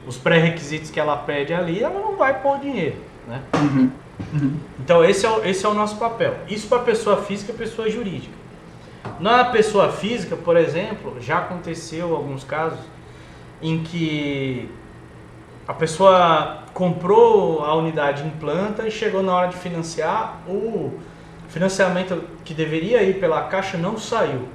Speaker 2: os pré-requisitos que ela pede ali, ela não vai pôr o dinheiro, né? Então esse é o nosso papel. Isso para pessoa física e pessoa jurídica. Na pessoa física, por exemplo, já aconteceu alguns casos em que a pessoa comprou a unidade em planta e chegou na hora de financiar, o financiamento que deveria ir pela Caixa não saiu.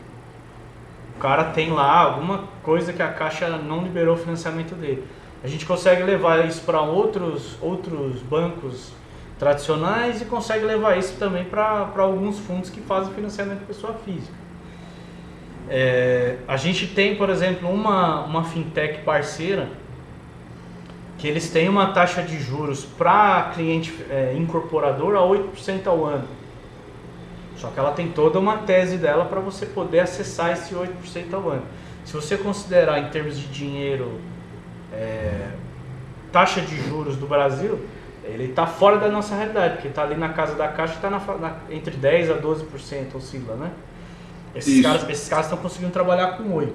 Speaker 2: O cara tem lá alguma coisa que a Caixa não liberou o financiamento dele. A gente consegue levar isso para outros bancos tradicionais e consegue levar isso também para alguns fundos que fazem financiamento de pessoa física. A gente tem, por exemplo, uma fintech parceira que eles têm uma taxa de juros para cliente incorporador a 8% ao ano. Só que ela tem toda uma tese dela para você poder acessar esse 8% ao ano. Se você considerar em termos de dinheiro, taxa de juros do Brasil, ele está fora da nossa realidade, porque está ali na casa da Caixa, está entre 10% a 12%, oscila, né? Esses caras estão conseguindo trabalhar com 8%.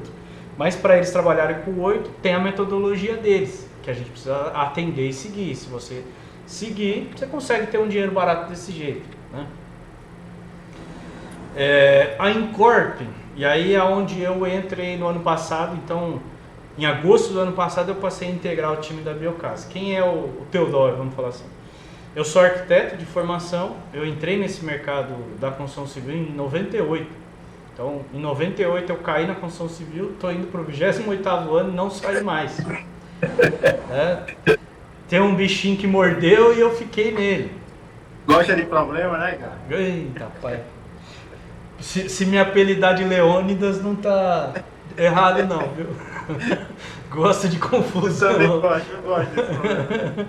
Speaker 2: Mas para eles trabalharem com 8%, tem a metodologia deles, que a gente precisa atender e seguir. Se você seguir, você consegue ter um dinheiro barato desse jeito, né? A Incorp, e aí é onde eu entrei no ano passado. Então, em agosto do ano passado, eu passei a integrar o time da Biocasa. Quem é o Teodoro, vamos falar assim? Eu sou arquiteto de formação, eu entrei nesse mercado da construção civil em 98. Então, em 98 eu caí na construção civil, estou indo para o 28º ano e não saí mais. Tem um bichinho que mordeu e eu fiquei nele.
Speaker 1: Gosta de problema, né, cara?
Speaker 2: Eita, pai. Se me apelidar de Leônidas não tá errado não, viu? Gosto de confusão.
Speaker 1: Eu gosto desse problema.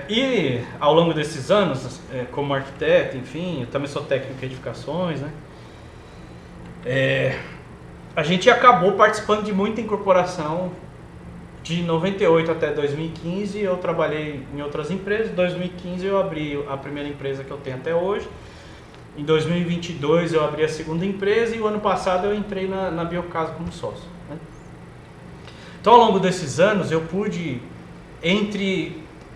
Speaker 2: E ao longo desses anos, como arquiteto, enfim, eu também sou técnico em edificações, né? A gente acabou participando de muita incorporação. De 98 até 2015 eu trabalhei em outras empresas. Em 2015 eu abri a primeira empresa que eu tenho até hoje. Em 2022 eu abri a segunda empresa e o ano passado eu entrei na Biocasa como sócio, né? Então ao longo desses anos eu pude,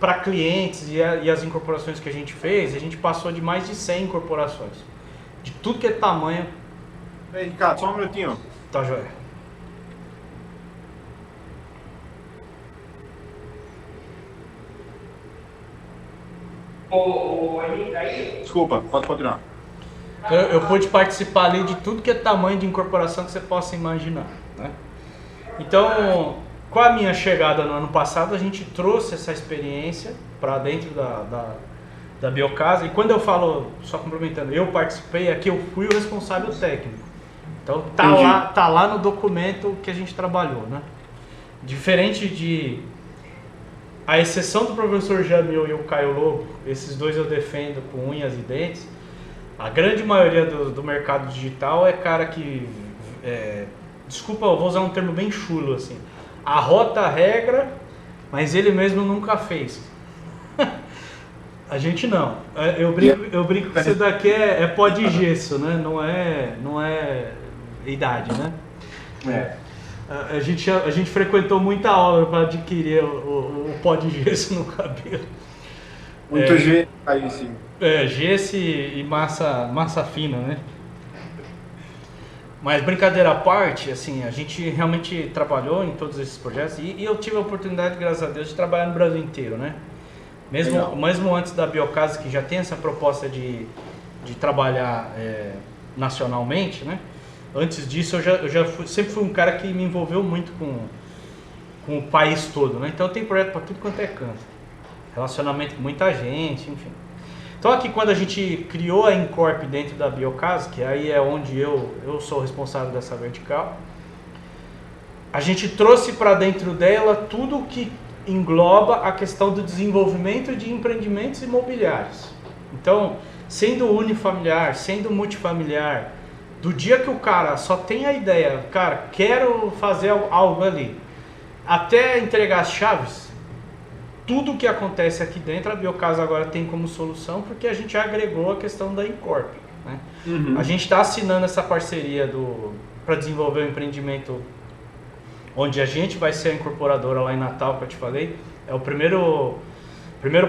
Speaker 2: para clientes e as incorporações que a gente fez, a gente passou de mais de 100 incorporações. De tudo que é tamanho.
Speaker 1: Ei, Ricardo, só um minutinho.
Speaker 2: Tá, joia.
Speaker 1: Desculpa, pode continuar.
Speaker 2: Eu pude participar ali de tudo que é tamanho de incorporação que você possa imaginar, né? Então, com a minha chegada no ano passado, a gente trouxe essa experiência para dentro da Biocasa. E quando eu falo, só complementando, eu participei, aqui eu fui o responsável técnico. Então tá lá no documento que a gente trabalhou, né? Diferente de... A exceção do professor Jamil e o Caio Lobo, esses dois eu defendo com unhas e dentes. A grande maioria do mercado digital é cara que... desculpa, eu vou usar um termo bem chulo assim. Arrota a regra, mas ele mesmo nunca fez. A gente não. Eu brinco que isso daqui é pó de gesso, né? Não é idade, né? A gente frequentou muita aula para adquirir o pó de gesso no cabelo.
Speaker 1: Muito gesso aí, sim.
Speaker 2: Gesso e massa fina, né? Mas brincadeira à parte, assim, a gente realmente trabalhou em todos esses projetos e eu tive a oportunidade, graças a Deus, de trabalhar no Brasil inteiro, né? Mesmo antes da Biocasa, que já tem essa proposta de trabalhar nacionalmente, né? Antes disso, sempre fui um cara que me envolveu muito com o país todo, né? Então, tem projeto para tudo quanto é canto. Relacionamento com muita gente, enfim. Então, aqui, quando a gente criou a Incorp dentro da Biocasa, que aí é onde eu sou o responsável dessa vertical, a gente trouxe para dentro dela tudo que engloba a questão do desenvolvimento de empreendimentos imobiliários. Então, sendo unifamiliar, sendo multifamiliar, do dia que o cara só tem a ideia, cara, quero fazer algo ali, até entregar as chaves, tudo que acontece aqui dentro, a Biocasa agora tem como solução, porque a gente já agregou a questão da Incorp, né? A gente está assinando essa parceria para desenvolver um empreendimento onde a gente vai ser a incorporadora lá em Natal, que eu te falei. É o primeiro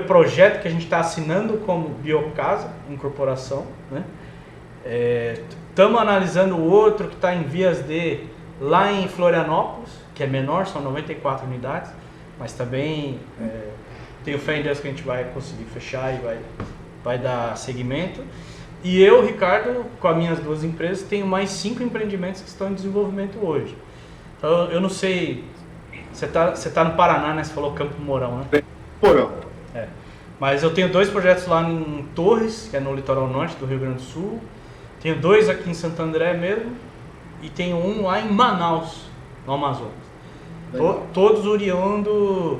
Speaker 2: projeto que a gente está assinando como Biocasa, incorporação, né? Estamos analisando o outro que está em vias de lá em Florianópolis, que é menor, são 94 unidades, mas também tenho fé em Deus que a gente vai conseguir fechar e vai dar seguimento. E eu, Ricardo, com as minhas 2 empresas, tenho mais 5 empreendimentos que estão em desenvolvimento hoje. Então, eu não sei, você tá no Paraná, né? Você falou Campo Mourão, né?
Speaker 1: Mourão.
Speaker 2: Mas eu tenho 2 projetos lá em Torres, que é no litoral norte do Rio Grande do Sul. Tenho 2 aqui em Santo André mesmo. E tenho um lá em Manaus, no Amazonas. Todos oriundos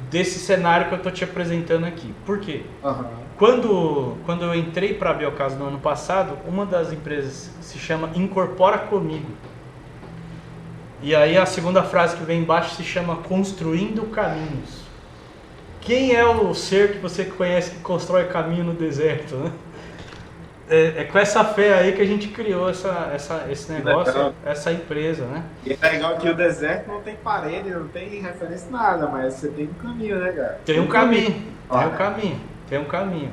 Speaker 2: desse cenário que eu estou te apresentando aqui. Por quê? Quando eu entrei para a Biocasa no ano passado, uma das empresas se chama Incorpora Comigo. E aí a segunda frase que vem embaixo se chama Construindo Caminhos. Quem é o ser que você conhece que constrói caminho no deserto, né? É com essa fé aí que a gente criou esse negócio, essa empresa, né?
Speaker 1: E é legal que o deserto não tem parede, não tem referência nada, mas você tem um caminho, né, cara?
Speaker 2: Tem um caminho.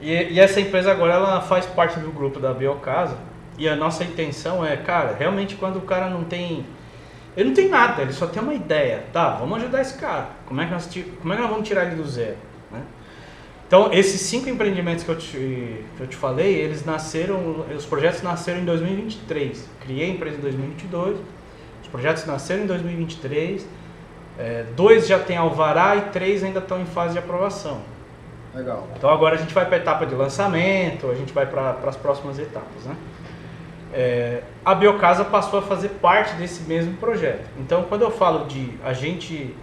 Speaker 2: E essa empresa agora ela faz parte do grupo da Biocasa. E a nossa intenção é, cara, realmente quando o cara não tem... Ele não tem nada, ele só tem uma ideia. Tá, vamos ajudar esse cara. Como é que nós vamos tirar ele do zero? Né? Então, esses 5 empreendimentos que eu te falei, eles nasceram... Os projetos nasceram em 2023. Criei a empresa em 2022. Os projetos nasceram em 2023. 2 já tem alvará e 3 ainda estão em fase de aprovação.
Speaker 1: Legal.
Speaker 2: Então, agora a gente vai para a etapa de lançamento, a gente vai para as próximas etapas, né? A Biocasa passou a fazer parte desse mesmo projeto. Então, quando eu falo de a gente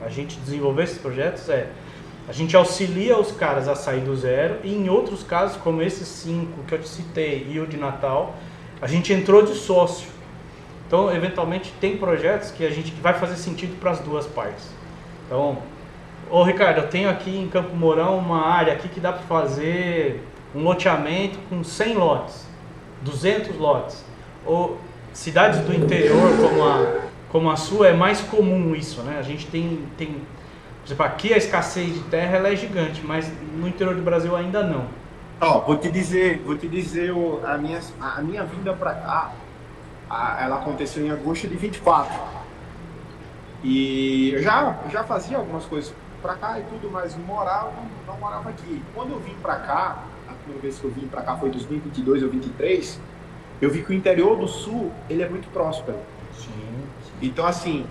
Speaker 2: desenvolver esses projetos, a gente auxilia os caras a sair do zero, e em outros casos, como esses 5 que eu te citei e o de Natal, a gente entrou de sócio. Então, eventualmente, tem projetos que vai fazer sentido para as 2 partes. Então, Ricardo, eu tenho aqui em Campo Mourão uma área aqui que dá para fazer um loteamento com 100 lotes, 200 lotes. Ou cidades do interior como a sua, é mais comum isso, né? A gente tem por exemplo, aqui a escassez de terra ela é gigante, mas no interior do Brasil ainda não.
Speaker 1: Vou te dizer a minha vinda para cá, ela aconteceu em agosto de 24. E eu já fazia algumas coisas para cá e tudo, mas não morava aqui. Quando eu vim para cá, a primeira vez que eu vim para cá foi em 2022 ou 2023, eu vi que o interior do sul, ele é muito próspero.
Speaker 2: Sim.
Speaker 1: Então, assim,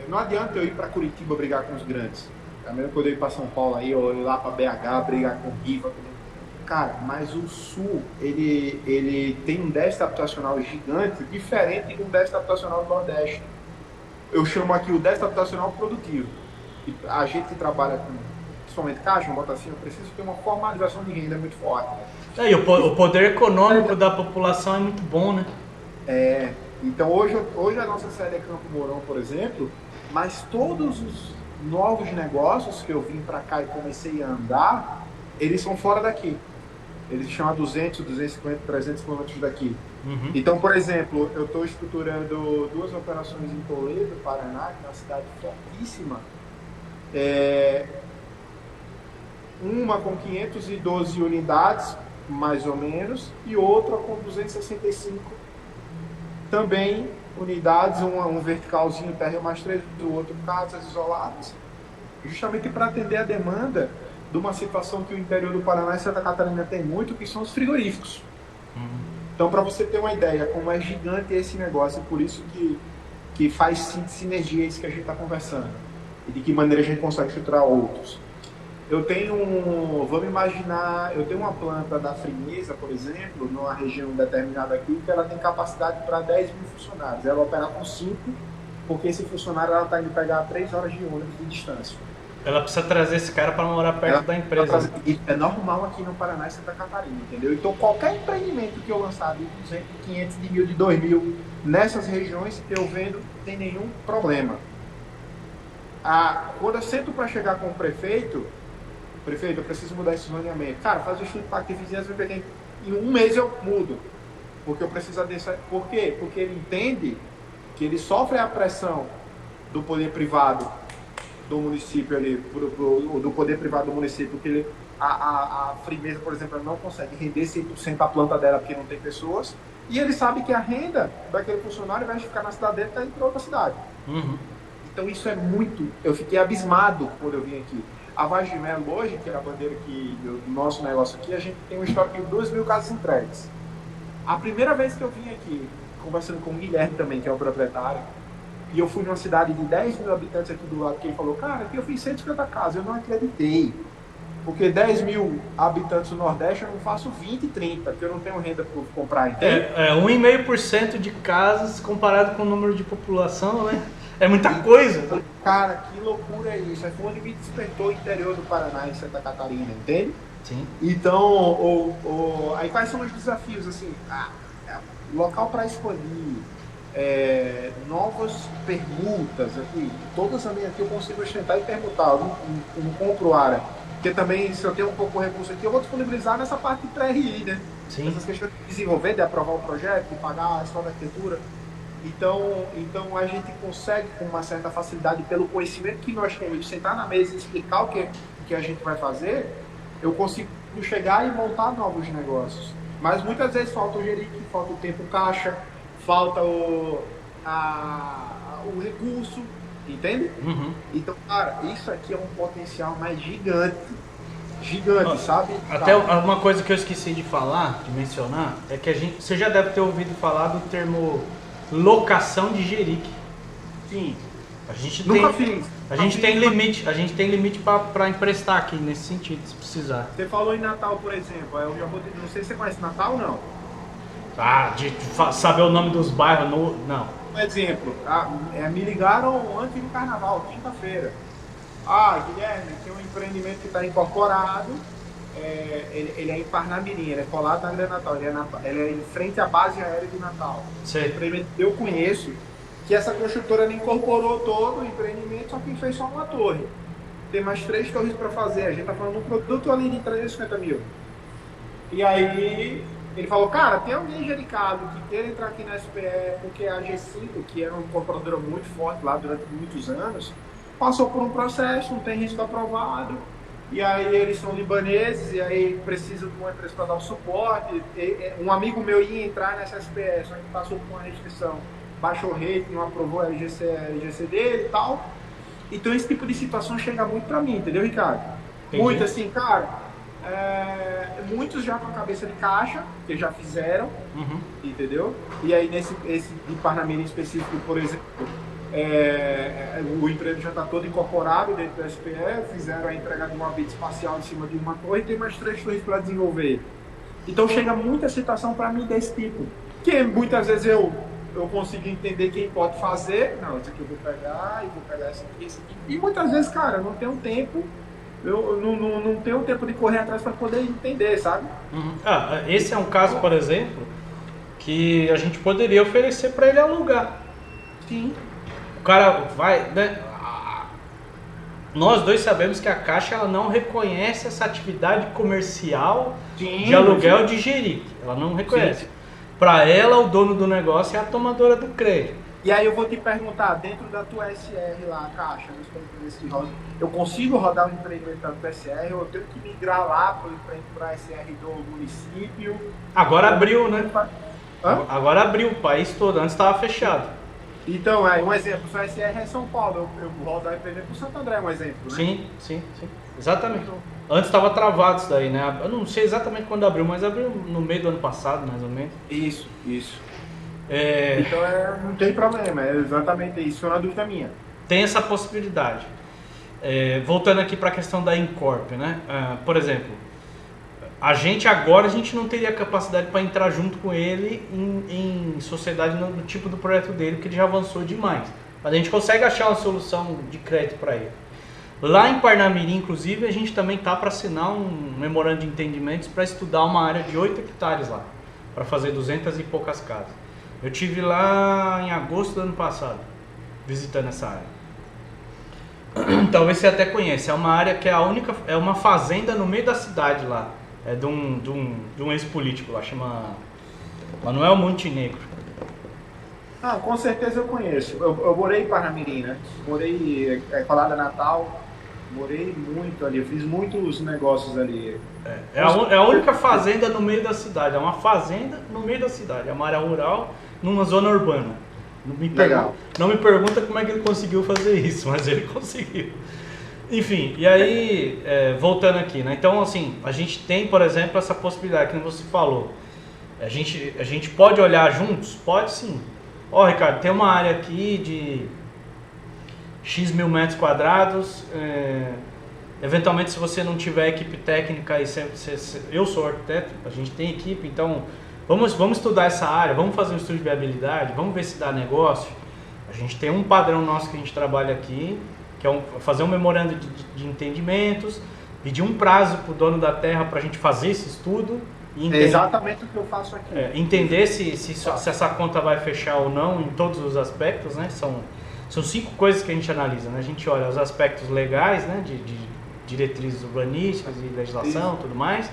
Speaker 1: não adianta eu ir para Curitiba brigar com os grandes. É mesmo quando eu ir para São Paulo aí, ou ir lá para BH brigar com Riva. Cara, mas o sul, ele tem um déficit habitacional gigante, diferente do déficit habitacional do Nordeste. Eu chamo aqui o déficit habitacional produtivo. E a gente que trabalha com, principalmente caixa, vamos botar assim, eu preciso ter uma formalização de renda muito forte.
Speaker 2: E o poder econômico da população é muito bom, né?
Speaker 1: Então hoje a nossa sede é Campo Mourão, por exemplo, mas todos os novos negócios que eu vim para cá e comecei a andar, eles são fora daqui. Eles chamam 200, 250, 300 quilômetros daqui.
Speaker 2: Uhum.
Speaker 1: Então, por exemplo, eu estou estruturando 2 operações em Toledo, Paraná, que é uma cidade fortíssima. Uma com 512 unidades, mais ou menos, e outra com 265 Também unidades, um verticalzinho, térreo mais 3, do outro casas isoladas, justamente para atender a demanda de uma situação que o interior do Paraná e Santa Catarina tem muito, que são os frigoríficos. Então, para você ter uma ideia como é gigante esse negócio, por isso que faz sinergia isso que a gente está conversando, e de que maneira a gente consegue filtrar outros. Eu tenho, vamos imaginar, eu tenho uma planta da Frimeza, por exemplo, numa região determinada aqui, que ela tem capacidade para 10 mil funcionários. Ela opera com 5, porque esse funcionário está indo pegar 3 horas de ônibus de distância.
Speaker 2: Ela precisa trazer esse cara para morar perto da empresa.
Speaker 1: Isso é normal aqui no Paraná e Santa Catarina, entendeu? Então, qualquer empreendimento que eu lançar de 200, de 500, de 1.000, de 2.000, nessas regiões, eu vendo, sem nenhum problema. Quando eu sento para chegar com o prefeito, eu preciso mudar esse zoneamento. Cara, faz o estudo de impacto de vizinhança, em um mês eu mudo. Porque eu preciso dessa. Por quê? Porque ele entende que ele sofre a pressão do poder privado do município ali, do poder privado do município, porque a Frimeza, por exemplo, não consegue render 100% a planta dela porque não tem pessoas. E ele sabe que a renda daquele funcionário vai ficar na cidade dele e está indo para outra cidade. Então isso é muito. Eu fiquei abismado quando eu vim aqui. A Vaz de Melo hoje, que é a bandeira do nosso negócio aqui, a gente tem um histórico de 2.000 casas entregues. A primeira vez que eu vim aqui, conversando com o Guilherme também, que é o proprietário, e eu fui numa cidade de 10 mil habitantes aqui do lado, que ele falou, cara, aqui eu fiz 150 casas, eu não acreditei. Porque 10 mil habitantes do Nordeste eu não faço 20, 30, porque eu não tenho renda para comprar, entende?
Speaker 2: 1,5% de casas comparado com o número de população, né? É muita coisa.
Speaker 1: Cara, que loucura é isso? É onde me despertou o interior do Paraná e Santa Catarina, entende?
Speaker 2: Sim.
Speaker 1: Então, aí quais são os desafios? Assim, local para expandir, novas permutas aqui. Todas as minhas aqui eu consigo ostentar e permutar. Eu não compro área. Porque também, se eu tenho um pouco de recurso aqui, eu vou disponibilizar nessa parte de pré-RI, né?
Speaker 2: Sim.
Speaker 1: Essas questões de desenvolver, de aprovar o projeto, de pagar a escola de arquitetura. Então a gente consegue, com uma certa facilidade, pelo conhecimento que nós temos, de sentar na mesa e explicar o que a gente vai fazer, eu consigo chegar e montar novos negócios. Mas muitas vezes falta o jerique, falta o tempo caixa, falta o recurso, entende? Então, cara, isso aqui é um potencial mais gigante, sabe?
Speaker 2: Até uma coisa que eu esqueci de falar, de mencionar, é que você já deve ter ouvido falar do termo locação de jerique.
Speaker 1: Sim.
Speaker 2: A gente
Speaker 1: Nunca
Speaker 2: tem,
Speaker 1: fiz.
Speaker 2: A gente tem limite para emprestar aqui nesse sentido, se precisar.
Speaker 1: Você falou em Natal, por exemplo. Eu já não sei se você conhece Natal ou não.
Speaker 2: De saber o nome dos bairros, não.
Speaker 1: Um exemplo, me ligaram antes do carnaval, quinta-feira. Guilherme, tem um empreendimento que está incorporado. Ele é em Parnamirim, ele é colado na Grande Natal, ele é em frente à base aérea de Natal.
Speaker 2: Sim.
Speaker 1: Eu conheço que essa construtora incorporou todo o empreendimento, só que fez só uma torre. Tem mais 3 torres para fazer, a gente está falando de um produto ali de 350 mil. E aí ele falou, cara, tem alguém jericado que queira entrar aqui na SPE, porque a G5, que era uma incorporadora muito forte lá durante muitos anos, passou por um processo, não tem risco aprovado. E aí eles são libaneses, e aí precisam de uma empresa para dar o suporte. Um amigo meu ia entrar nessa SPE, só que passou por uma restrição. Baixou o rating, não aprovou a LGC dele e tal. Então esse tipo de situação chega muito para mim, entendeu, Ricardo?
Speaker 2: Entendi.
Speaker 1: Muito assim, cara, muitos já com a cabeça de caixa, que já fizeram, entendeu? E aí esse de Parnamirim específico, por exemplo, o emprego já está todo incorporado dentro do SPE, fizeram a entrega de uma bit espacial em cima de uma torre e tem mais 3 torres para desenvolver. Então chega muita situação para mim desse tipo, que muitas vezes eu consigo entender quem pode fazer, não, isso aqui eu vou pegar esse aqui. E muitas vezes, cara, eu não tenho tempo, eu não tenho tempo de correr atrás para poder entender, sabe?
Speaker 2: Esse é um caso, por exemplo, que a gente poderia oferecer para ele alugar.
Speaker 1: Sim.
Speaker 2: O cara vai, né? Nós dois sabemos que a Caixa ela não reconhece essa atividade comercial de aluguel de jerique. Ela não reconhece. Para ela, o dono do negócio é a tomadora do crédito.
Speaker 1: E aí eu vou te perguntar, dentro da tua SR lá, Caixa, eu consigo rodar um empreendimento da tua SR ou eu tenho que migrar lá para a SR do município?
Speaker 2: Agora abriu, né?
Speaker 1: Hã?
Speaker 2: Agora abriu o país todo, antes estava fechado.
Speaker 1: Então, um exemplo, o SR é São Paulo, eu vou dar IPv para o Santo André, um exemplo, né?
Speaker 2: Sim. Exatamente. Antes estava travado isso daí, né? Eu não sei exatamente quando abriu, mas abriu no meio do ano passado, mais ou menos.
Speaker 1: Isso. Então não tem problema, é exatamente isso, foi uma dúvida minha.
Speaker 2: Tem essa possibilidade. Voltando aqui para a questão da Incorp, né? Por exemplo, a gente não teria capacidade para entrar junto com ele em sociedade no tipo do projeto dele, porque ele já avançou demais. Mas a gente consegue achar uma solução de crédito para ele. Lá em Parnamirim, inclusive, a gente também está para assinar um memorando de entendimentos para estudar uma área de 8 hectares lá, para fazer 200 e poucas casas. Eu tive lá em agosto do ano passado, visitando essa área. Talvez você até conheça, é uma área que é uma fazenda no meio da cidade lá. É de um ex-político lá, chama Manuel Montenegro.
Speaker 1: Com certeza eu conheço. Eu morei em Parnamirim, né? Morei Colada Natal, morei muito ali, eu fiz muitos negócios ali.
Speaker 2: É a única fazenda no meio da cidade, é uma fazenda no meio da cidade, é uma área rural numa zona urbana. Não me pergunta como é que ele conseguiu fazer isso, mas ele conseguiu. Enfim, e aí, voltando aqui, né? Então, assim, a gente tem, por exemplo, essa possibilidade que você falou. A gente pode olhar juntos? Pode sim. Ricardo, tem uma área aqui de X mil metros quadrados. Eventualmente, se você não tiver equipe técnica, eu sou arquiteto, a gente tem equipe, então vamos estudar essa área, vamos fazer um estudo de viabilidade, vamos ver se dá negócio. A gente tem um padrão nosso que a gente trabalha aqui, que é fazer um memorando de entendimentos, pedir um prazo para o dono da terra para a gente fazer esse estudo.
Speaker 1: É exatamente o que eu faço aqui.
Speaker 2: Entender se essa conta vai fechar ou não em todos os aspectos, né? São 5 coisas que a gente analisa, né? A gente olha os aspectos legais, né? De diretrizes urbanísticas e legislação e tudo mais.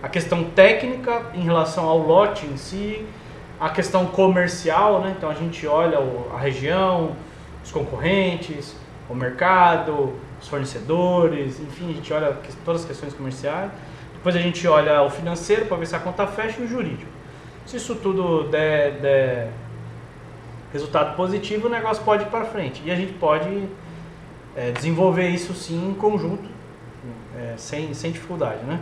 Speaker 2: A questão técnica em relação ao lote em si. A questão comercial, né? Então a gente olha a região, os concorrentes, o mercado, os fornecedores, enfim, a gente olha todas as questões comerciais. Depois a gente olha o financeiro para ver se a conta fecha e o jurídico. Se isso tudo der resultado positivo, o negócio pode ir para frente. E a gente pode desenvolver isso sim em conjunto, sem dificuldade, né?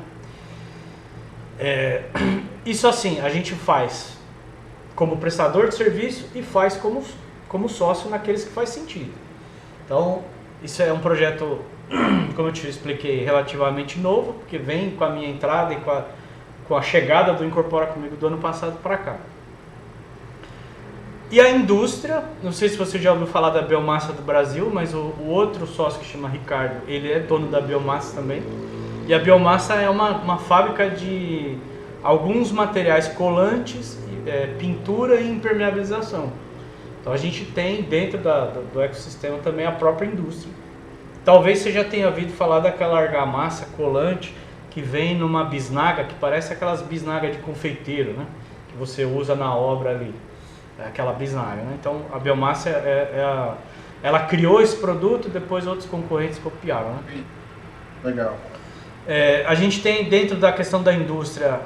Speaker 2: Isso assim, a gente faz como prestador de serviço e faz como sócio naqueles que faz sentido. Então, isso é um projeto, como eu te expliquei, relativamente novo, porque vem com a minha entrada e com a chegada do Incorpora Comigo do ano passado para cá. E a indústria, não sei se você já ouviu falar da Biomassa do Brasil, mas o outro sócio que chama Ricardo, ele é dono da Biomassa também. E a Biomassa é uma fábrica de alguns materiais colantes, pintura e impermeabilização. Então a gente tem dentro do ecossistema também a própria indústria. Talvez você já tenha ouvido falar daquela argamassa colante que vem numa bisnaga, que parece aquelas bisnagas de confeiteiro, né? Que você usa na obra ali, aquela bisnaga, né? Então a Biomassa ela criou esse produto, depois outros concorrentes copiaram, né?
Speaker 1: Legal.
Speaker 2: A gente tem dentro da questão da indústria,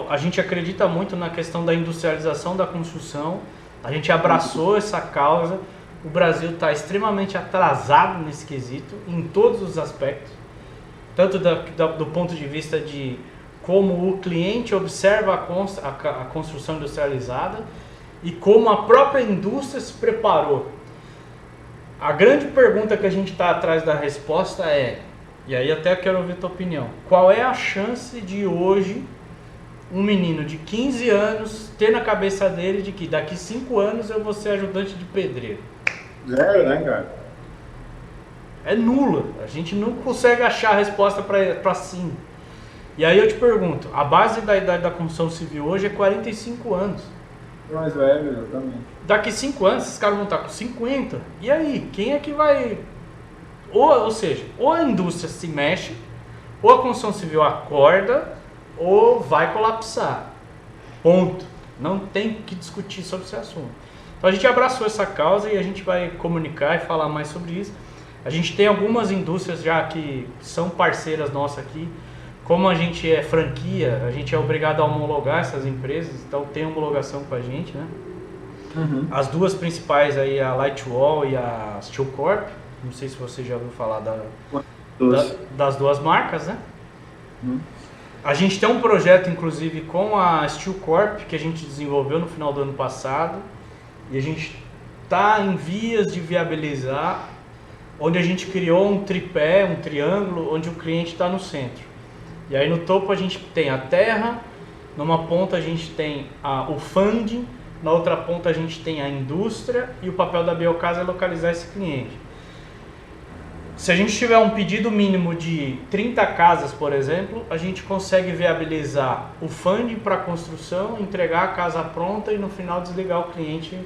Speaker 2: a gente acredita muito na questão da industrialização da construção. A gente abraçou essa causa. O Brasil está extremamente atrasado nesse quesito, em todos os aspectos. Tanto do ponto de vista de como o cliente observa a construção industrializada e como a própria indústria se preparou. A grande pergunta que a gente está atrás da resposta e aí até eu quero ouvir a tua opinião, qual é a chance de hoje um menino de 15 anos ter na cabeça dele de que daqui 5 anos eu vou ser ajudante de pedreiro?
Speaker 1: Zero, né, cara?
Speaker 2: É nula. A gente não consegue achar a resposta para sim. E aí eu te pergunto, a base da idade da construção civil hoje é 45 anos.
Speaker 1: Mais velho, exatamente.
Speaker 2: Daqui 5 anos, esses caras vão estar com 50. E aí, quem é que vai... Ou seja, ou a indústria se mexe, ou a construção civil acorda, ou vai colapsar. Ponto. Não tem que discutir sobre esse assunto. Então a gente abraçou essa causa e a gente vai comunicar e falar mais sobre isso. A gente tem algumas indústrias já que são parceiras nossas aqui, como a gente é franquia, a gente é obrigado a homologar essas empresas, então tem homologação com a gente, né?
Speaker 1: Uhum.
Speaker 2: As duas principais aí, a Lightwall e a Steel Corp, não sei se você já ouviu falar das duas marcas, né?
Speaker 1: Uhum.
Speaker 2: A gente tem um projeto, inclusive, com a Steel Corp, que a gente desenvolveu no final do ano passado, e a gente está em vias de viabilizar, onde a gente criou um tripé, um triângulo, onde o cliente está no centro. E aí no topo a gente tem a terra, numa ponta a gente tem o funding, na outra ponta a gente tem a indústria, e o papel da Biocasa é localizar esse cliente. Se a gente tiver um pedido mínimo de 30 casas, por exemplo, a gente consegue viabilizar o funding para a construção, entregar a casa pronta e no final desligar o cliente.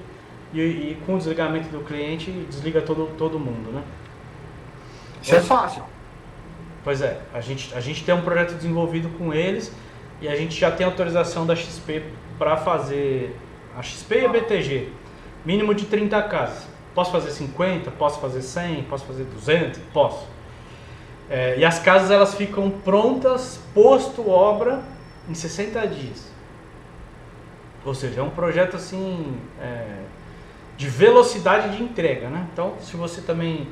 Speaker 2: E com o desligamento do cliente, desliga todo mundo, né?
Speaker 1: Isso é fácil.
Speaker 2: Pois é, a gente tem um projeto desenvolvido com eles e a gente já tem autorização da XP para fazer, a XP e a BTG, mínimo de 30 casas. Posso fazer 50, posso fazer 100, posso fazer 200? Posso. E as casas elas ficam prontas, posto obra, em 60 dias. Ou seja, é um projeto assim, de velocidade de entrega, né? Então, se você também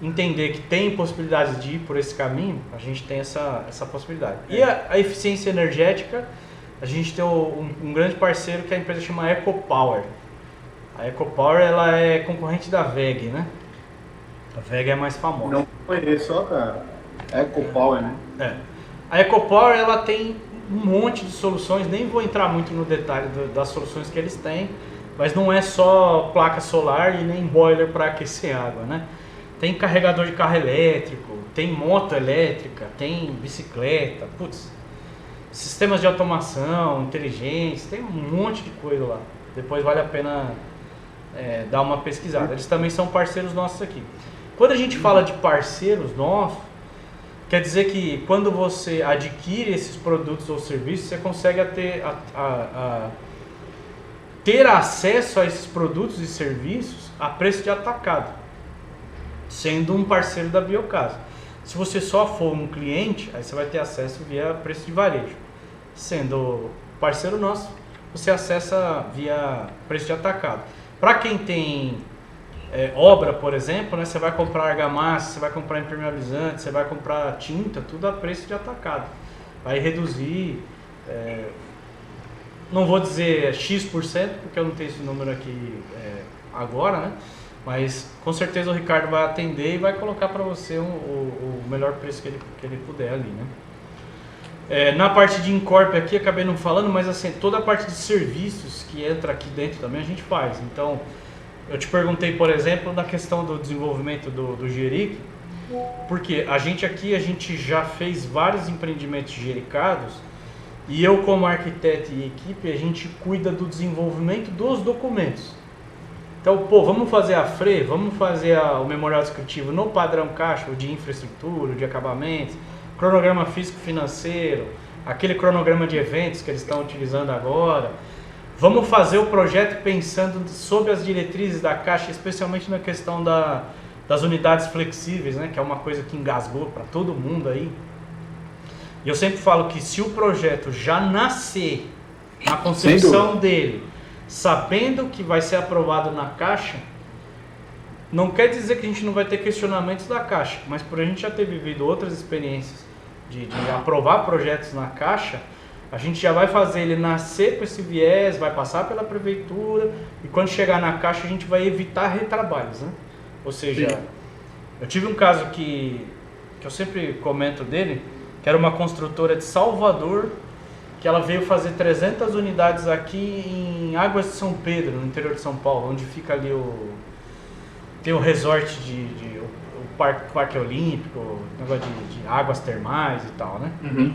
Speaker 2: entender que tem possibilidades de ir por esse caminho, a gente tem essa possibilidade. E a eficiência energética, a gente tem um grande parceiro que a empresa chama EcoPower. A EcoPower ela é concorrente da WEG, né? A WEG é a mais famosa.
Speaker 1: Não conheço, ó, cara. EcoPower, né?
Speaker 2: A EcoPower ela tem um monte de soluções, nem vou entrar muito no detalhe das soluções que eles têm, mas não é só placa solar e nem boiler para aquecer água, né? Tem carregador de carro elétrico, tem moto elétrica, tem bicicleta, sistemas de automação, inteligência, tem um monte de coisa lá. Depois vale a pena dar uma pesquisada. Eles também são parceiros nossos aqui. Quando a gente fala de parceiros nossos, quer dizer que quando você adquire esses produtos ou serviços, você consegue ter acesso a esses produtos e serviços a preço de atacado, sendo um parceiro da Biocasa. Se você só for um cliente, aí você vai ter acesso via preço de varejo. Sendo parceiro nosso, você acessa via preço de atacado. Para quem tem obra, por exemplo, né, você vai comprar argamassa, você vai comprar impermeabilizante, você vai comprar tinta, tudo a preço de atacado. Vai reduzir, não vou dizer X%, porque eu não tenho esse número aqui agora, né? Mas com certeza o Ricardo vai atender e vai colocar para você o melhor preço que ele puder ali, né? Na parte de Incorp aqui, acabei não falando, mas assim, toda a parte de serviços que entra aqui dentro também a gente faz. Então, eu te perguntei, por exemplo, na questão do desenvolvimento do Geric, porque a gente já fez vários empreendimentos gericados e eu como arquiteto e equipe, a gente cuida do desenvolvimento dos documentos. Então, vamos fazer a FRE, vamos fazer o memorial descritivo no padrão caixa, o de infraestrutura, o de acabamentos, cronograma físico-financeiro, aquele cronograma de eventos que eles estão utilizando agora. Vamos fazer o projeto pensando sobre as diretrizes da Caixa, especialmente na questão das unidades flexíveis, né, que é uma coisa que engasgou para todo mundo aí. E eu sempre falo que se o projeto já nascer na concepção dele, sabendo que vai ser aprovado na Caixa, não quer dizer que a gente não vai ter questionamentos da Caixa, mas por a gente já ter vivido outras experiências de aprovar projetos na Caixa, a gente já vai fazer ele nascer com esse viés, vai passar pela prefeitura e quando chegar na Caixa a gente vai evitar retrabalhos, né? Ou seja, sim, eu tive um caso que eu sempre comento dele, que era uma construtora de Salvador, que ela veio fazer 300 unidades aqui em Águas de São Pedro, no interior de São Paulo, onde fica ali tem o resort o parque olímpico, negócio de águas termais e tal, né?
Speaker 1: Uhum.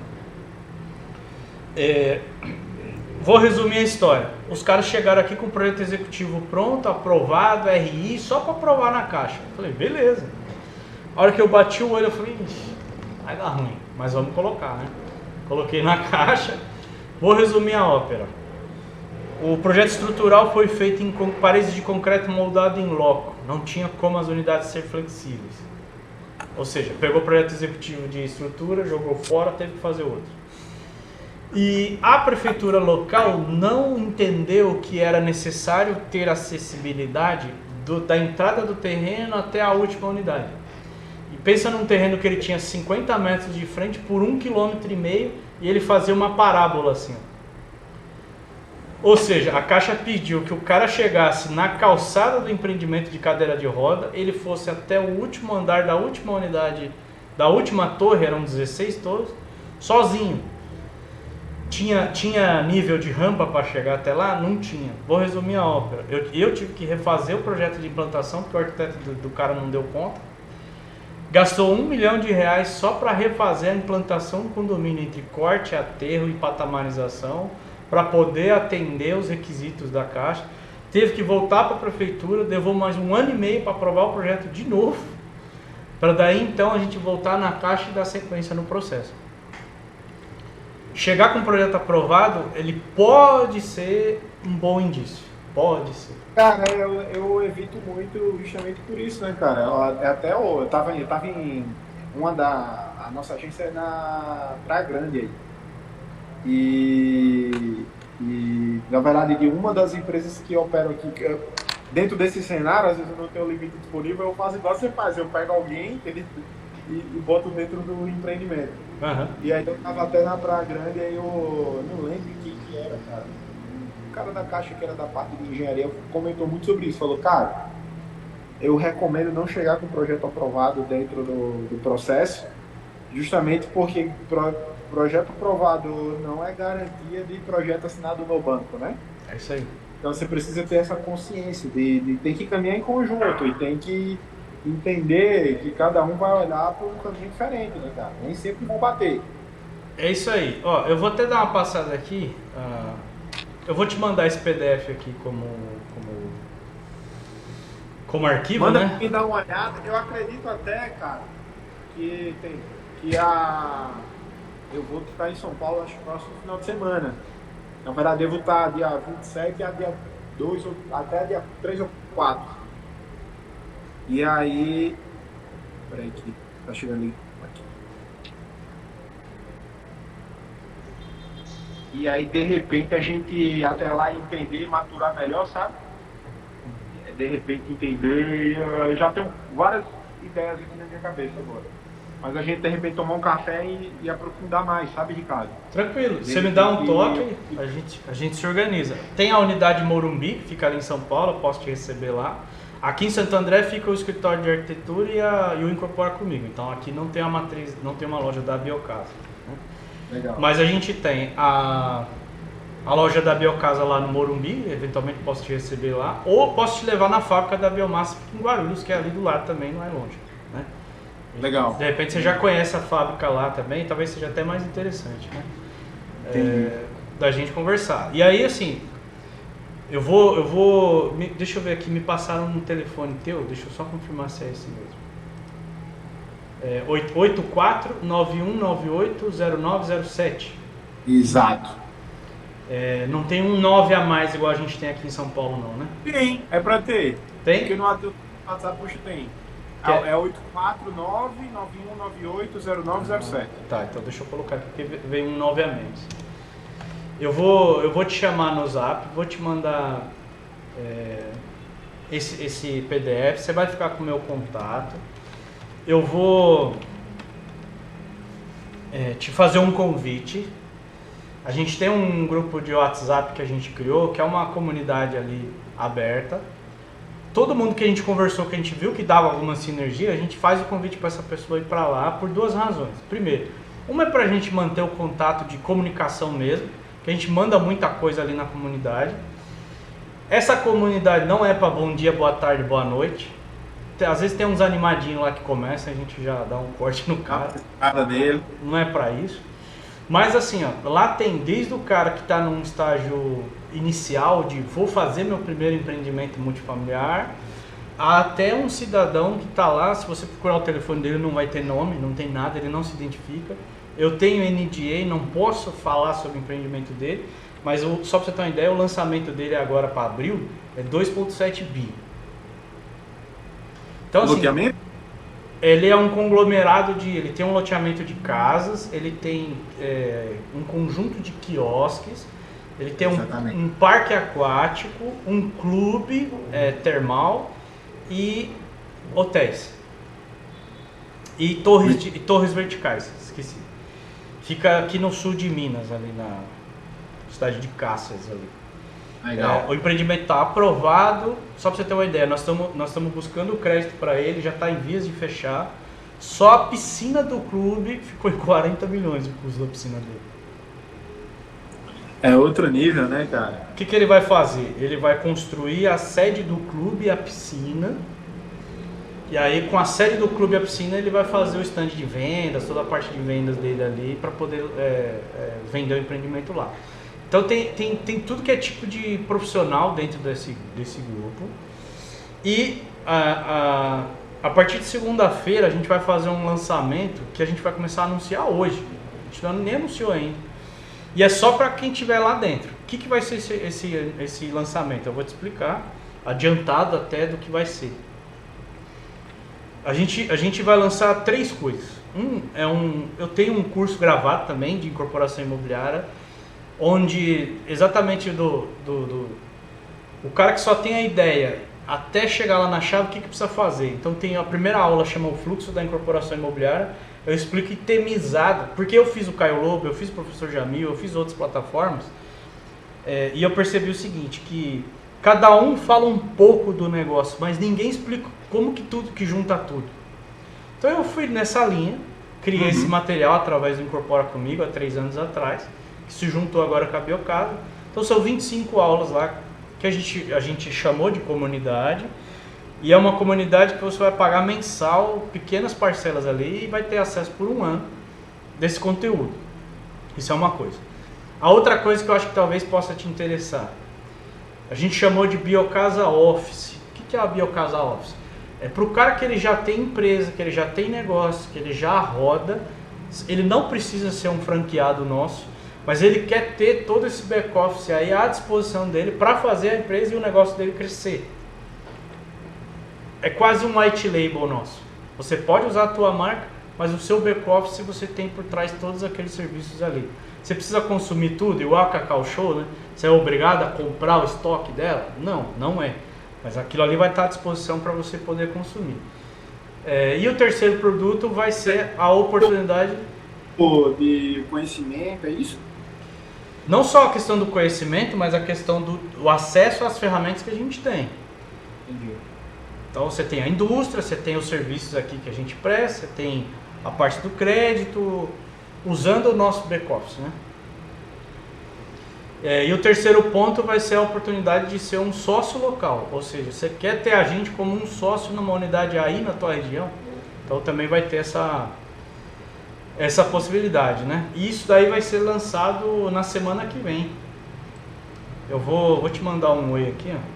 Speaker 2: Vou resumir a história. Os caras chegaram aqui com o projeto executivo pronto, aprovado, RI, só para aprovar na Caixa. Eu falei, beleza. A hora que eu bati o olho, eu falei, vai dar ruim, mas vamos colocar, né? Coloquei na Caixa. Vou resumir a ópera. O projeto estrutural foi feito em paredes de concreto moldado em loco. Não tinha como as unidades ser flexíveis. Ou seja, pegou o projeto executivo de estrutura, jogou fora, teve que fazer outro. E a prefeitura local não entendeu que era necessário ter acessibilidade da entrada do terreno até a última unidade. E pensa num terreno que ele tinha 50 metros de frente por 1,5 km e ele fazia uma parábola assim. Ou seja, a Caixa pediu que o cara chegasse na calçada do empreendimento de cadeira de roda, ele fosse até o último andar da última unidade, da última torre, eram 16 torres, sozinho. Tinha nível de rampa para chegar até lá? Não tinha. Vou resumir a obra. Eu tive que refazer o projeto de implantação, porque o arquiteto do cara não deu conta. Gastou R$1 milhão só para refazer a implantação do condomínio entre corte, aterro e patamarização, para poder atender os requisitos da Caixa. Teve que voltar para a prefeitura, levou mais 1 ano e meio para aprovar o projeto de novo, para daí então a gente voltar na Caixa e dar sequência no processo. Chegar com o projeto aprovado, ele pode ser um bom indício. Pode ser.
Speaker 1: Cara, eu evito muito justamente por isso, né, cara? Até eu tava em uma a nossa agência é na Praia Grande aí. E na verdade, de uma das empresas que operam aqui, dentro desse cenário, às vezes eu não tenho limite disponível, eu faço igual você faz, eu pego alguém e boto dentro do empreendimento.
Speaker 2: Uhum.
Speaker 1: E aí eu tava até na Praia Grande, aí eu não lembro quem que era, cara. O cara da Caixa, que era da parte de engenharia, comentou muito sobre isso. Falou, cara, eu recomendo não chegar com o projeto aprovado dentro do processo, justamente porque projeto aprovado não é garantia de projeto assinado no banco, né?
Speaker 2: É isso aí.
Speaker 1: Então você precisa ter essa consciência de ter que caminhar em conjunto e tem que entender que cada um vai olhar para um caminho diferente, né, cara? Nem sempre vão bater.
Speaker 2: É isso aí. Ó, eu vou até dar uma passada aqui. Eu vou te mandar esse PDF aqui como arquivo,
Speaker 1: Manda
Speaker 2: né?
Speaker 1: me dar uma olhada. Eu acredito até, cara, que eu vou estar em São Paulo, acho que próximo final de semana. Na verdade, eu vou estar dia 27 a dia 2, até dia 3 ou 4. E aí... Peraí que tá chegando ali. Aqui. E aí, de repente, a gente até lá entender, maturar melhor, sabe? De repente entender... Eu já tenho várias ideias aqui na minha cabeça agora. Mas a gente, de repente, tomar um café e aprofundar mais, sabe, Ricardo?
Speaker 2: Tranquilo. Você me dá um toque, a gente se organiza. Tem a unidade Morumbi, que fica ali em São Paulo, eu posso te receber lá. Aqui em Santo André fica o escritório de arquitetura e o Incorpora Comigo. Então aqui não tem a matriz, não tem uma loja da Biocasa. Né?
Speaker 1: Legal.
Speaker 2: Mas a gente tem a loja da Biocasa lá no Morumbi, eventualmente posso te receber lá. Ou posso te levar na fábrica da Biomassa em Guarulhos, que é ali do lado também, não é longe. Né?
Speaker 1: Legal.
Speaker 2: De repente você já conhece a fábrica lá também, talvez seja até mais interessante, né? Da gente conversar. E aí, assim, deixa eu ver aqui, me passaram no telefone teu, deixa eu só confirmar se é esse mesmo. 8491980907.
Speaker 1: Exato.
Speaker 2: Não tem um 9 a mais igual a gente tem aqui em São Paulo não, né?
Speaker 1: Tem, é pra ter.
Speaker 2: Tem?
Speaker 1: Porque no WhatsApp, puxa, tem. É 849-9198-0907.
Speaker 2: Tá, então deixa eu colocar aqui porque veio um 9 a menos. Eu vou te chamar no Zap, vou te mandar esse PDF, você vai ficar com o meu contato. Eu vou te fazer um convite. A gente tem um grupo de WhatsApp que a gente criou, que é uma comunidade ali aberta. Todo mundo que a gente conversou, que a gente viu que dava alguma sinergia, a gente faz o convite para essa pessoa ir para lá por 2 razões. Primeiro, uma é para a gente manter o contato de comunicação mesmo, que a gente manda muita coisa ali na comunidade. Essa comunidade não é para bom dia, boa tarde, boa noite. Às vezes tem uns animadinhos lá que começam, a gente já dá um corte no cara.
Speaker 1: Nada dele.
Speaker 2: Não é para isso. Mas assim, ó, lá tem desde o cara que está num estágio inicial de vou fazer meu primeiro empreendimento multifamiliar, até um cidadão que está lá, se você procurar o telefone dele não vai ter nome, não tem nada, ele não se identifica. Eu tenho NDA, não posso falar sobre o empreendimento dele, mas só para você ter uma ideia, o lançamento dele agora para abril é 2,7 bi. Então, assim,
Speaker 1: loteamento?
Speaker 2: Ele é um conglomerado ele tem um loteamento de casas, ele tem um conjunto de quiosques, ele tem um parque aquático, um clube termal e hotéis. E torres verticais, esqueci. Fica aqui no sul de Minas, ali na cidade de Cáceres ali.
Speaker 1: Legal.
Speaker 2: O empreendimento está aprovado, só para você ter uma ideia, nós estamos buscando o crédito para ele, já está em vias de fechar. Só a piscina do clube ficou em 40 milhões o custo da piscina dele.
Speaker 1: É outro nível, né, cara?
Speaker 2: O que ele vai fazer? Ele vai construir a sede do clube e a piscina. E aí, com a sede do clube e a piscina, ele vai fazer o stand de vendas, toda a parte de vendas dele ali, para poder vender o empreendimento lá. Então tem tudo que é tipo de profissional dentro desse grupo. E a partir de segunda-feira a gente vai fazer um lançamento que a gente vai começar a anunciar hoje. A gente nem anunciou ainda. E é só para quem estiver lá dentro. O que vai ser esse lançamento? Eu vou te explicar, adiantado até do que vai ser. A gente vai lançar 3 coisas. Eu tenho um curso gravado também de incorporação imobiliária, onde exatamente o cara que só tem a ideia até chegar lá na chave, o que precisa fazer. Então tem a primeira aula, chama o fluxo da incorporação imobiliária. Eu explico itemizado, porque eu fiz o Caio Lobo, eu fiz o Professor Jamil, eu fiz outras plataformas, e eu percebi o seguinte, que cada um fala um pouco do negócio, mas ninguém explica como que junta tudo. Então eu fui nessa linha, criei esse material através do Incorpora Comigo há 3 anos atrás, que se juntou agora com a Biocasa. Então são 25 aulas lá que a gente chamou de comunidade, e é uma comunidade que você vai pagar mensal, pequenas parcelas ali, e vai ter acesso por 1 ano desse conteúdo. Isso é uma coisa. A outra coisa que eu acho que talvez possa te interessar, a gente chamou de Biocasa Office. O que é a Biocasa Office? É para o cara que ele já tem empresa, que ele já tem negócio, que ele já roda, ele não precisa ser um franqueado nosso, mas ele quer ter todo esse back-office aí à disposição dele para fazer a empresa e o negócio dele crescer. É quase um white label nosso. Você pode usar a tua marca, mas o seu back-office você tem por trás todos aqueles serviços ali. Você precisa consumir tudo, igual a Cacau Show, né? Você é obrigado a comprar o estoque dela? Não, não é. Mas aquilo ali vai estar à disposição para você poder consumir. E o terceiro produto vai ser a oportunidade
Speaker 1: de conhecimento, é isso?
Speaker 2: Não só a questão do conhecimento, mas a questão do acesso às ferramentas que a gente tem.
Speaker 1: Entendi.
Speaker 2: Então você tem a indústria, você tem os serviços aqui que a gente presta, você tem a parte do crédito, usando o nosso back-office, né? E o terceiro ponto vai ser a oportunidade de ser um sócio local, ou seja, você quer ter a gente como um sócio numa unidade aí na tua região, então também vai ter essa possibilidade, né? E isso daí vai ser lançado na semana que vem. Eu vou te mandar um oi aqui, ó.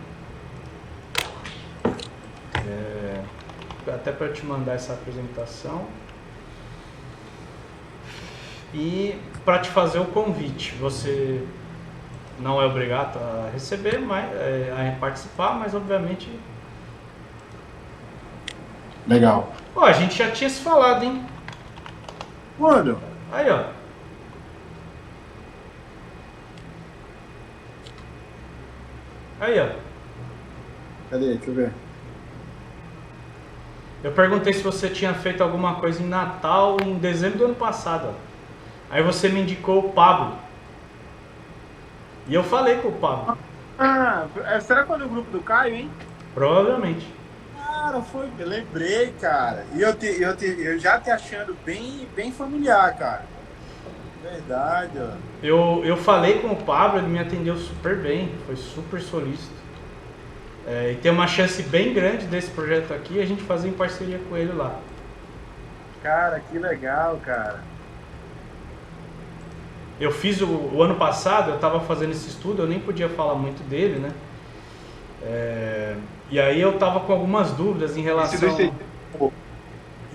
Speaker 2: Até para te mandar essa apresentação e para te fazer o convite. Você não é obrigado a receber, mas a participar, mas obviamente.
Speaker 1: Legal.
Speaker 2: A gente já tinha se falado, hein?
Speaker 1: Quando?
Speaker 2: Aí, ó. Aí, ó.
Speaker 1: Cadê? Deixa eu ver.
Speaker 2: Eu perguntei se você tinha feito alguma coisa em Natal em dezembro do ano passado. Ó. Aí você me indicou o Pablo. E eu falei com o Pablo.
Speaker 1: Será que foi no grupo do Caio, hein?
Speaker 2: Provavelmente.
Speaker 1: Cara, foi. Eu lembrei, cara. E eu já te achando bem familiar, cara. Verdade, ó.
Speaker 2: Eu falei com o Pablo, ele me atendeu super bem. Foi super solícito. E tem uma chance bem grande desse projeto aqui a gente fazer em parceria com ele lá.
Speaker 1: Cara, que legal, cara.
Speaker 2: Eu fiz o ano passado, eu estava fazendo esse estudo, eu nem podia falar muito dele, né? E aí eu estava com algumas dúvidas em relação...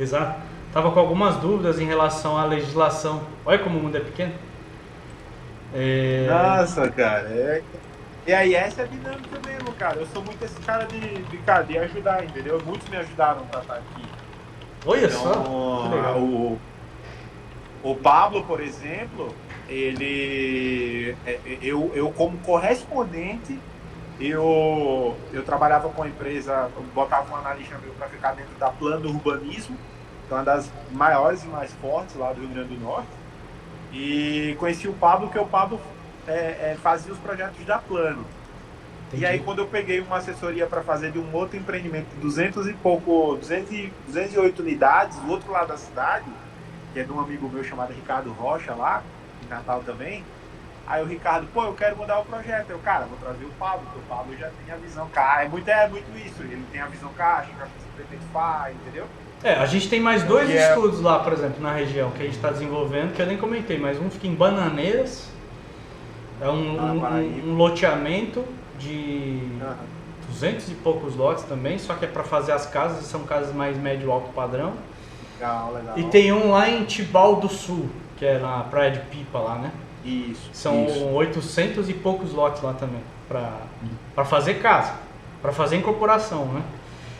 Speaker 2: Exato. Estava com algumas dúvidas em relação à legislação. Olha como o mundo é pequeno.
Speaker 1: Nossa, cara, E aí, essa é a dinâmica mesmo, cara. Eu sou muito esse cara de ajudar, entendeu? Muitos me ajudaram pra estar aqui.
Speaker 2: Olha só, que
Speaker 1: Então,
Speaker 2: legal.
Speaker 1: o Pablo, por exemplo, eu como correspondente, eu trabalhava com a empresa, eu botava um analista meu para ficar dentro da Plano Urbanismo, que é uma das maiores e mais fortes lá do Rio Grande do Norte. E conheci o Pablo, que o Pablo fazia os projetos da Plano.
Speaker 2: Entendi.
Speaker 1: E aí, quando eu peguei uma assessoria para fazer de um outro empreendimento, 208 unidades, do outro lado da cidade, que é de um amigo meu chamado Ricardo Rocha, lá, em Natal também. Aí o Ricardo, pô, eu quero mudar o projeto. Eu, cara, vou trazer o Pablo, porque o Pablo já tem a visão caixa. É muito isso, ele tem a visão caixa, já simplesmente faz, entendeu?
Speaker 2: A gente tem mais dois
Speaker 1: Que é-
Speaker 2: estudos lá, por exemplo, na região que a gente está desenvolvendo, que eu nem comentei, mas um fica em Bananeiras, é um loteamento de
Speaker 1: Aham.
Speaker 2: 200 e poucos lotes também, só que é para fazer as casas, são casas mais médio alto padrão.
Speaker 1: Legal, legal.
Speaker 2: E tem um lá em Tibau do Sul, que é na Praia de Pipa lá, né?
Speaker 1: Isso.
Speaker 2: São
Speaker 1: isso.
Speaker 2: 800 e poucos lotes lá também, para fazer casa, para fazer incorporação, né?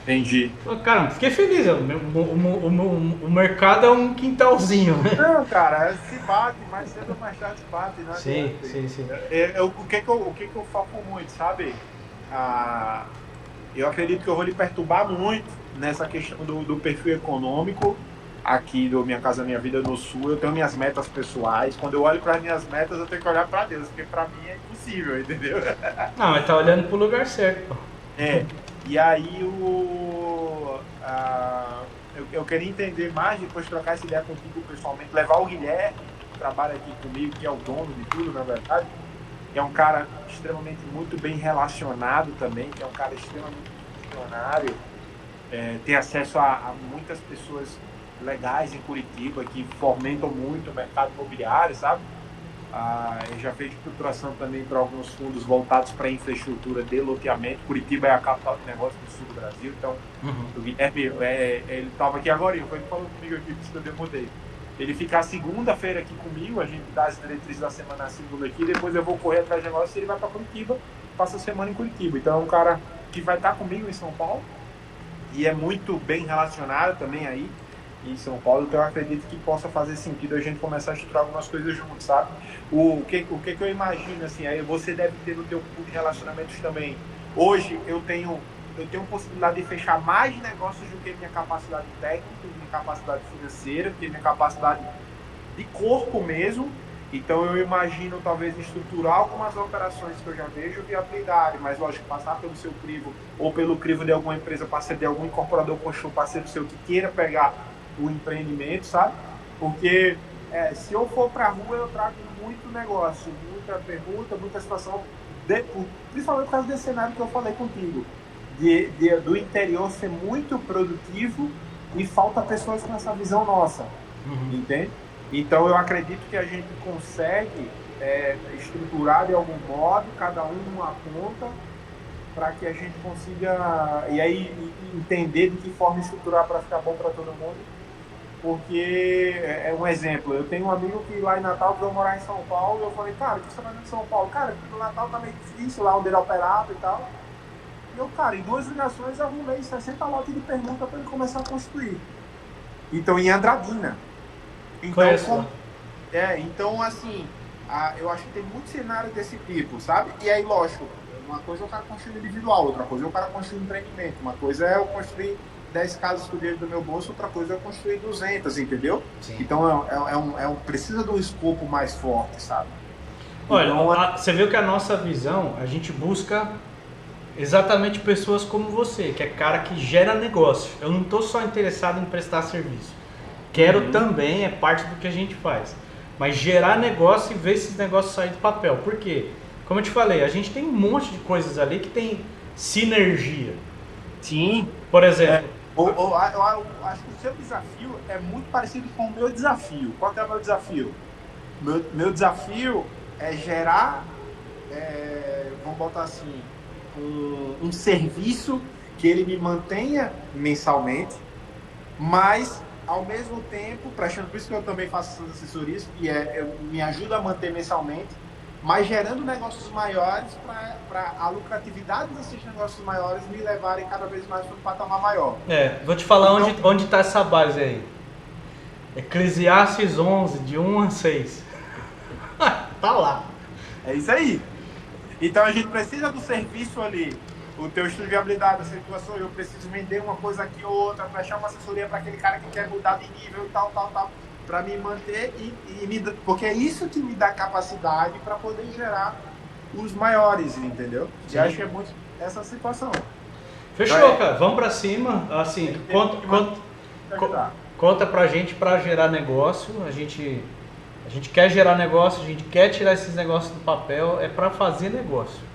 Speaker 1: Entendi.
Speaker 2: Caramba, fiquei feliz, o mercado é um quintalzinho, né?
Speaker 1: Não, cara, se bate, mais cedo ou mais tarde se bate, não
Speaker 2: Sim,
Speaker 1: adianta.
Speaker 2: sim.
Speaker 1: O que que eu foco muito, sabe? Eu acredito que eu vou lhe perturbar muito nessa questão do perfil econômico aqui do Minha Casa Minha Vida no Sul. Eu tenho minhas metas pessoais. Quando eu olho para as minhas metas, eu tenho que olhar para Deus, porque para mim é impossível, entendeu?
Speaker 2: Não, mas tá olhando pro lugar certo, pô.
Speaker 1: E aí eu queria entender mais, depois trocar essa ideia contigo pessoalmente, levar o Guilherme, que trabalha aqui comigo, que é o dono de tudo, na verdade, que é um cara extremamente muito bem relacionado também, que é um cara extremamente funcionário, tem acesso a muitas pessoas legais em Curitiba, que fomentam muito o mercado imobiliário, sabe? Eu já fez estruturação também para alguns fundos voltados para infraestrutura de loteamento. Curitiba é a capital de negócio do sul do Brasil, então o Guilherme, ele estava aqui agora, foi ele falou comigo aqui que eu mudei. Ele fica a segunda-feira aqui comigo, a gente dá as diretrizes da semana na segunda aqui, depois eu vou correr atrás de negócio e ele vai para Curitiba, passa a semana em Curitiba. Então é um cara que vai estar comigo em São Paulo e é muito bem relacionado também aí em São Paulo, então eu acredito que possa fazer sentido a gente começar a estruturar algumas coisas juntos, sabe? O que eu imagino, assim, aí você deve ter no teu pool de relacionamentos também. Hoje eu tenho possibilidade de fechar mais negócios do que minha capacidade técnica, minha capacidade financeira, que minha capacidade de corpo mesmo. Então eu imagino talvez estruturar algumas operações que eu já vejo viabilidade, mas lógico, passar pelo seu crivo ou pelo crivo de alguma empresa parceira, de algum incorporador construtor parceiro seu que queira pegar o empreendimento, sabe? Porque se eu for para a rua, eu trago muito negócio, muita pergunta, muita situação, principalmente por causa desse cenário que eu falei contigo, do interior ser muito produtivo e falta pessoas com essa visão nossa, entende? Então eu acredito que a gente consegue estruturar de algum modo, cada um numa ponta, para que a gente consiga e aí entender de que forma estruturar para ficar bom para todo mundo. Porque um exemplo, eu tenho um amigo que lá em Natal veio morar em São Paulo, e eu falei, cara, o que você vai em São Paulo? Cara, no Natal tá meio difícil, lá onde ele operava e tal. E eu, cara, em 2 ligações eu arrumei 60 lotes de permuta para ele começar a construir. Então, em Andradina. Então, assim, eu acho que tem muito cenário desse tipo, sabe? E aí, lógico, uma coisa é o cara construir individual, outra coisa é o cara construir empreendimento, uma coisa é eu construir 10 casas com dinheiro do meu bolso, outra coisa é eu construir 200, entendeu? Sim. Então precisa de um escopo mais forte, sabe?
Speaker 2: Olha,
Speaker 1: então,
Speaker 2: você viu que a nossa visão, a gente busca exatamente pessoas como você, que é cara que gera negócio. Eu não estou só interessado em prestar serviço. Quero também, é parte do que a gente faz. Mas gerar negócio e ver esses negócios saírem do papel. Por quê? Como eu te falei, a gente tem um monte de coisas ali que tem sinergia.
Speaker 1: Sim.
Speaker 2: Por exemplo...
Speaker 1: Eu acho que o seu desafio é muito parecido com o meu desafio. Qual que é o meu desafio? Meu desafio é gerar, vamos botar assim, um serviço que ele me mantenha mensalmente, mas ao mesmo tempo, prestando, por isso que eu também faço essas assessorias, que me ajuda a manter mensalmente, mas gerando negócios maiores para a lucratividade desses negócios maiores me levarem cada vez mais para um patamar maior.
Speaker 2: Vou te falar então, onde está essa base aí. Eclesiastes 11, de 1 a 6. Tá lá.
Speaker 1: É isso aí. Então a gente precisa do serviço ali. O teu estudo de habilidade, a situação, eu preciso vender uma coisa aqui ou outra, prestar uma assessoria para aquele cara que quer mudar de nível e tal, para me manter porque é isso que me dá capacidade para poder gerar os maiores, entendeu? Sim. E acho que é muito essa situação.
Speaker 2: Fechou, então, cara. Vamos para cima. Assim, conta pra gente para gerar negócio. A gente quer gerar negócio, a gente quer tirar esses negócios do papel, é para fazer negócio.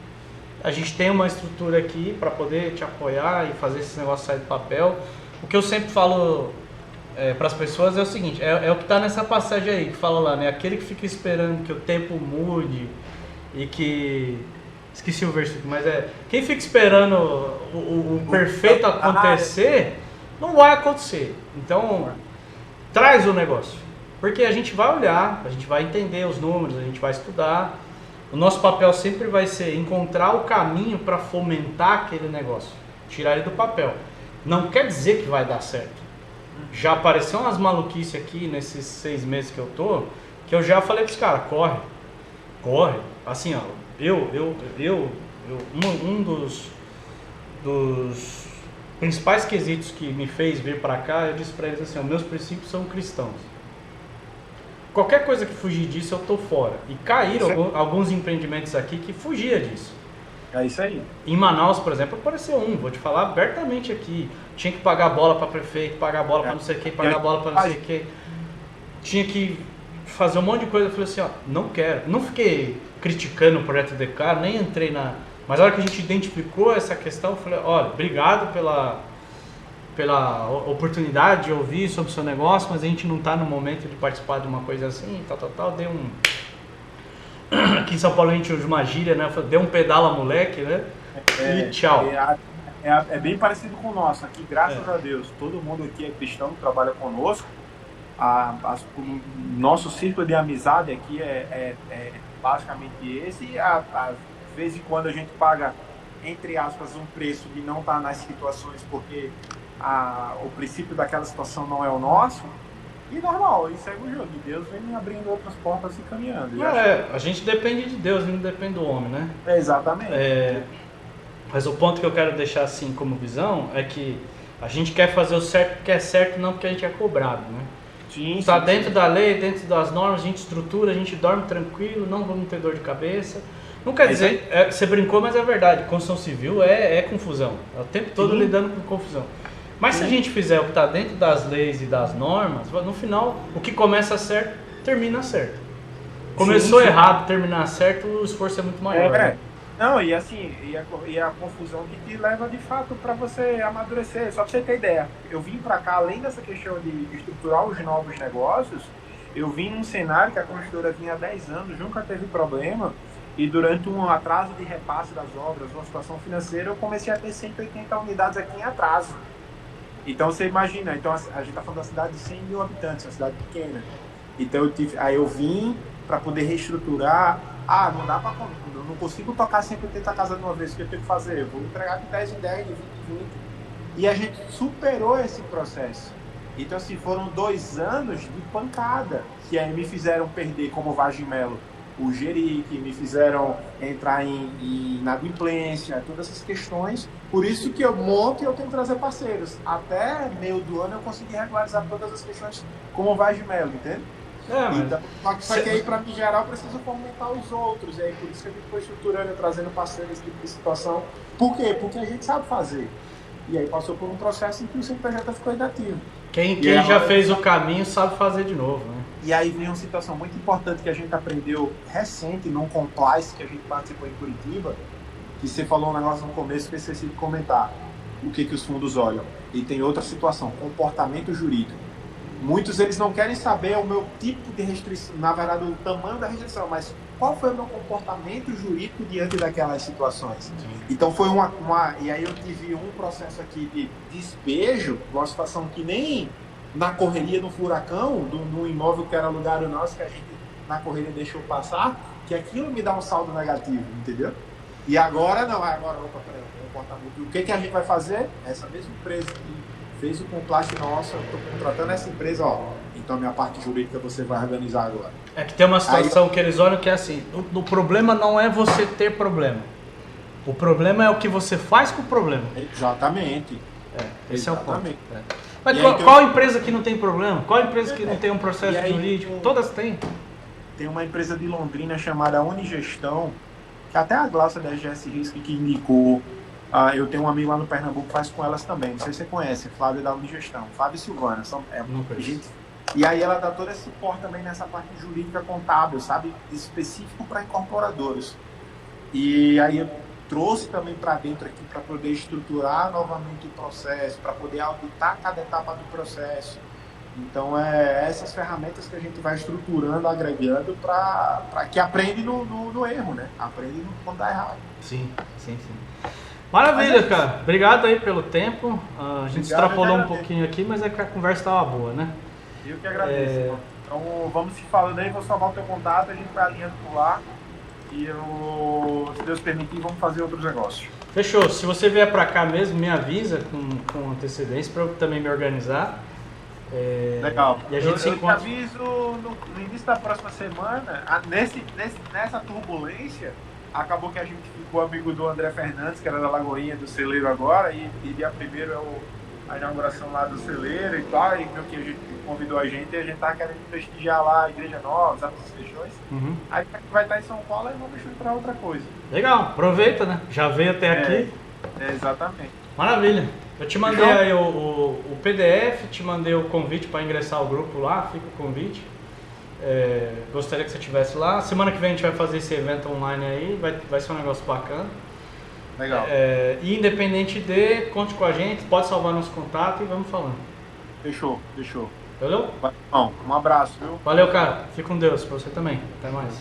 Speaker 2: A gente tem uma estrutura aqui para poder te apoiar e fazer esses negócios sair do papel. O que eu sempre falo para as pessoas é o seguinte, é o que está nessa passagem aí, que fala lá, né? Aquele que fica esperando que o tempo mude e que... Esqueci o versículo, mas quem fica esperando o perfeito acontecer, não vai acontecer. Então, traz o negócio. Porque a gente vai olhar, a gente vai entender os números, a gente vai estudar. O nosso papel sempre vai ser encontrar o caminho para fomentar aquele negócio, tirar ele do papel. Não quer dizer que vai dar certo. Já apareceu umas maluquices aqui nesses 6 meses que eu tô, que eu já falei para os caras, corre. Assim, ó, um dos principais quesitos que me fez vir para cá, eu disse para eles assim, meus princípios são cristãos. Qualquer coisa que fugir disso, eu tô fora. E caíram alguns empreendimentos aqui que fugia disso.
Speaker 1: É isso aí.
Speaker 2: Em Manaus, por exemplo, apareceu vou te falar abertamente aqui. Tinha que pagar bola para prefeito, pagar bola para não sei o que, pagar bola para não sei o que. Tinha que fazer um monte de coisa. Eu falei assim, ó, não quero. Não fiquei criticando o projeto DK, nem entrei na... Mas a hora que a gente identificou essa questão, eu falei, olha, obrigado pela oportunidade de ouvir sobre o seu negócio, mas a gente não está no momento de participar de uma coisa assim, tal, deu um... Aqui em São Paulo a gente usa uma gíria, né? Deu um pedala moleque, né? E tchau.
Speaker 1: É bem parecido com o nosso aqui, graças a Deus. Todo mundo aqui é cristão, trabalha conosco. O nosso círculo de amizade aqui é basicamente esse. E às vezes em quando a gente paga, entre aspas, um preço de não estar nas situações porque o princípio daquela situação não é o nosso, e normal, e segue o jogo, e Deus vem abrindo outras portas e caminhando.
Speaker 2: A gente depende de Deus, não depende do homem, né?
Speaker 1: Exatamente.
Speaker 2: Mas o ponto que eu quero deixar assim como visão é que a gente quer fazer o certo porque é certo, não porque a gente é cobrado, né? Está dentro da lei, dentro das normas, a gente estrutura, a gente dorme tranquilo, não vamos ter dor de cabeça. Não quer dizer, você brincou, mas é verdade, construção civil é confusão, é o tempo todo lidando com confusão. Mas se a gente fizer o que está dentro das leis e das normas, no final, o que começa certo, termina certo. Começou errado, terminar certo, o esforço é muito maior. Né?
Speaker 1: Não, e assim, e a confusão que te leva de fato para você amadurecer. Só para você ter ideia, eu vim para cá, além dessa questão de estruturar os novos negócios, eu vim num cenário que a construtora vinha há 10 anos, nunca teve problema, e durante um atraso de repasse das obras, uma situação financeira, eu comecei a ter 180 unidades aqui em atraso. Então você imagina, então a gente está falando da cidade de 100 mil habitantes, uma cidade pequena. Então aí eu vim para poder reestruturar. Não dá para, não consigo tocar 180 casas de uma vez, o que eu tenho que fazer? Eu vou entregar de 10 em 10, de 20 em 20. E a gente superou esse processo. Então assim, foram 2 anos de pancada, que aí me fizeram perder como Vargem Melo o Jerique, me fizeram entrar em inadimplência, todas essas questões. Por isso que eu monto e eu tenho que trazer parceiros. Até meio do ano eu consegui regularizar todas as questões como Vargem Melo, entende? Então, só que aí para mim geral eu preciso fomentar os outros. E aí por isso que a gente foi estruturando e trazendo parceiros esse tipo de situação. Por quê? Porque a gente sabe fazer. E aí passou por um processo em que o CNPJ ficou inativo.
Speaker 2: Quem já fez o caminho sabe fazer de novo, né?
Speaker 1: E aí vem uma situação muito importante que a gente aprendeu recente num compliance que a gente participou em Curitiba, que você falou um negócio no começo que eu esqueci de comentar. O que os fundos olham? E tem outra situação, comportamento jurídico. Muitos eles não querem saber o meu tipo de restrição, na verdade o tamanho da restrição, mas qual foi o meu comportamento jurídico diante daquelas situações. Sim. Então foi e aí eu tive um processo aqui de despejo, uma situação que nem na correria do furacão, no imóvel que era alugado nosso, que a gente na corrida deixou passar, que aquilo me dá um saldo negativo, entendeu? E agora não, agora, opa, peraí, o que a gente vai fazer? Essa mesma empresa que fez o compliance nossa, eu estou contratando essa empresa, ó, então minha parte jurídica você vai organizar agora.
Speaker 2: É que tem uma situação que eles olham que é assim, o problema não é você ter problema. O problema é o que você faz com o problema.
Speaker 1: Exatamente.
Speaker 2: Esse
Speaker 1: Exatamente.
Speaker 2: é o ponto. Mas
Speaker 1: aí,
Speaker 2: qual empresa que não tem problema? Qual empresa que não tem um processo jurídico? Todas têm.
Speaker 1: Tem uma empresa de Londrina chamada Unigestão, que até a Glaucia da GS Risk que indicou. Eu tenho um amigo lá no Pernambuco que faz com elas também. Não sei se você conhece, Flávio da Unigestão. Flávio e Silvana. Gente. E aí ela dá todo esse suporte também nessa parte jurídica contábil, sabe? Específico para incorporadores. E aí eu trouxe também para dentro aqui para poder estruturar novamente o processo, para poder auditar cada etapa do processo. Então, essas ferramentas que a gente vai estruturando, agregando para que aprende no erro, né? Aprende quando dá errado.
Speaker 2: Sim. Maravilha, cara. Obrigado aí pelo tempo. A gente extrapolou um pouquinho aqui, mas é que a conversa estava boa, né?
Speaker 1: Eu que agradeço. Então, vamos se falando aí, vou salvar o teu contato, a gente vai alinhando por lá. E se Deus permitir, vamos fazer outros negócios.
Speaker 2: Fechou. Se você vier para cá mesmo, me avisa com antecedência para eu também me organizar.
Speaker 1: Legal.
Speaker 2: E a gente se encontra.
Speaker 1: Eu te aviso no início da próxima semana, nessa turbulência, acabou que a gente ficou amigo do André Fernandes, que era da Lagoinha, do celeiro agora, e dia primeiro é a inauguração lá do celeiro e tal, e que a gente convidou a gente, e a gente tá querendo prestigiar lá a Igreja Nova, sabe, os fechões. Aí vai estar em São Paulo, aí vamos deixar para outra coisa.
Speaker 2: Legal, aproveita, né? Já veio até aqui.
Speaker 1: Exatamente.
Speaker 2: Maravilha. Eu te mandei aí o PDF, te mandei o convite para ingressar ao grupo lá, fica o convite. Gostaria que você estivesse lá. Semana que vem a gente vai fazer esse evento online aí, vai ser um negócio bacana.
Speaker 1: Legal.
Speaker 2: E independente conte com a gente, pode salvar nosso contato e vamos falando.
Speaker 1: Fechou.
Speaker 2: Valeu?
Speaker 1: Bom, um abraço, viu?
Speaker 2: Valeu, cara. Fique com Deus, pra você também. Até mais.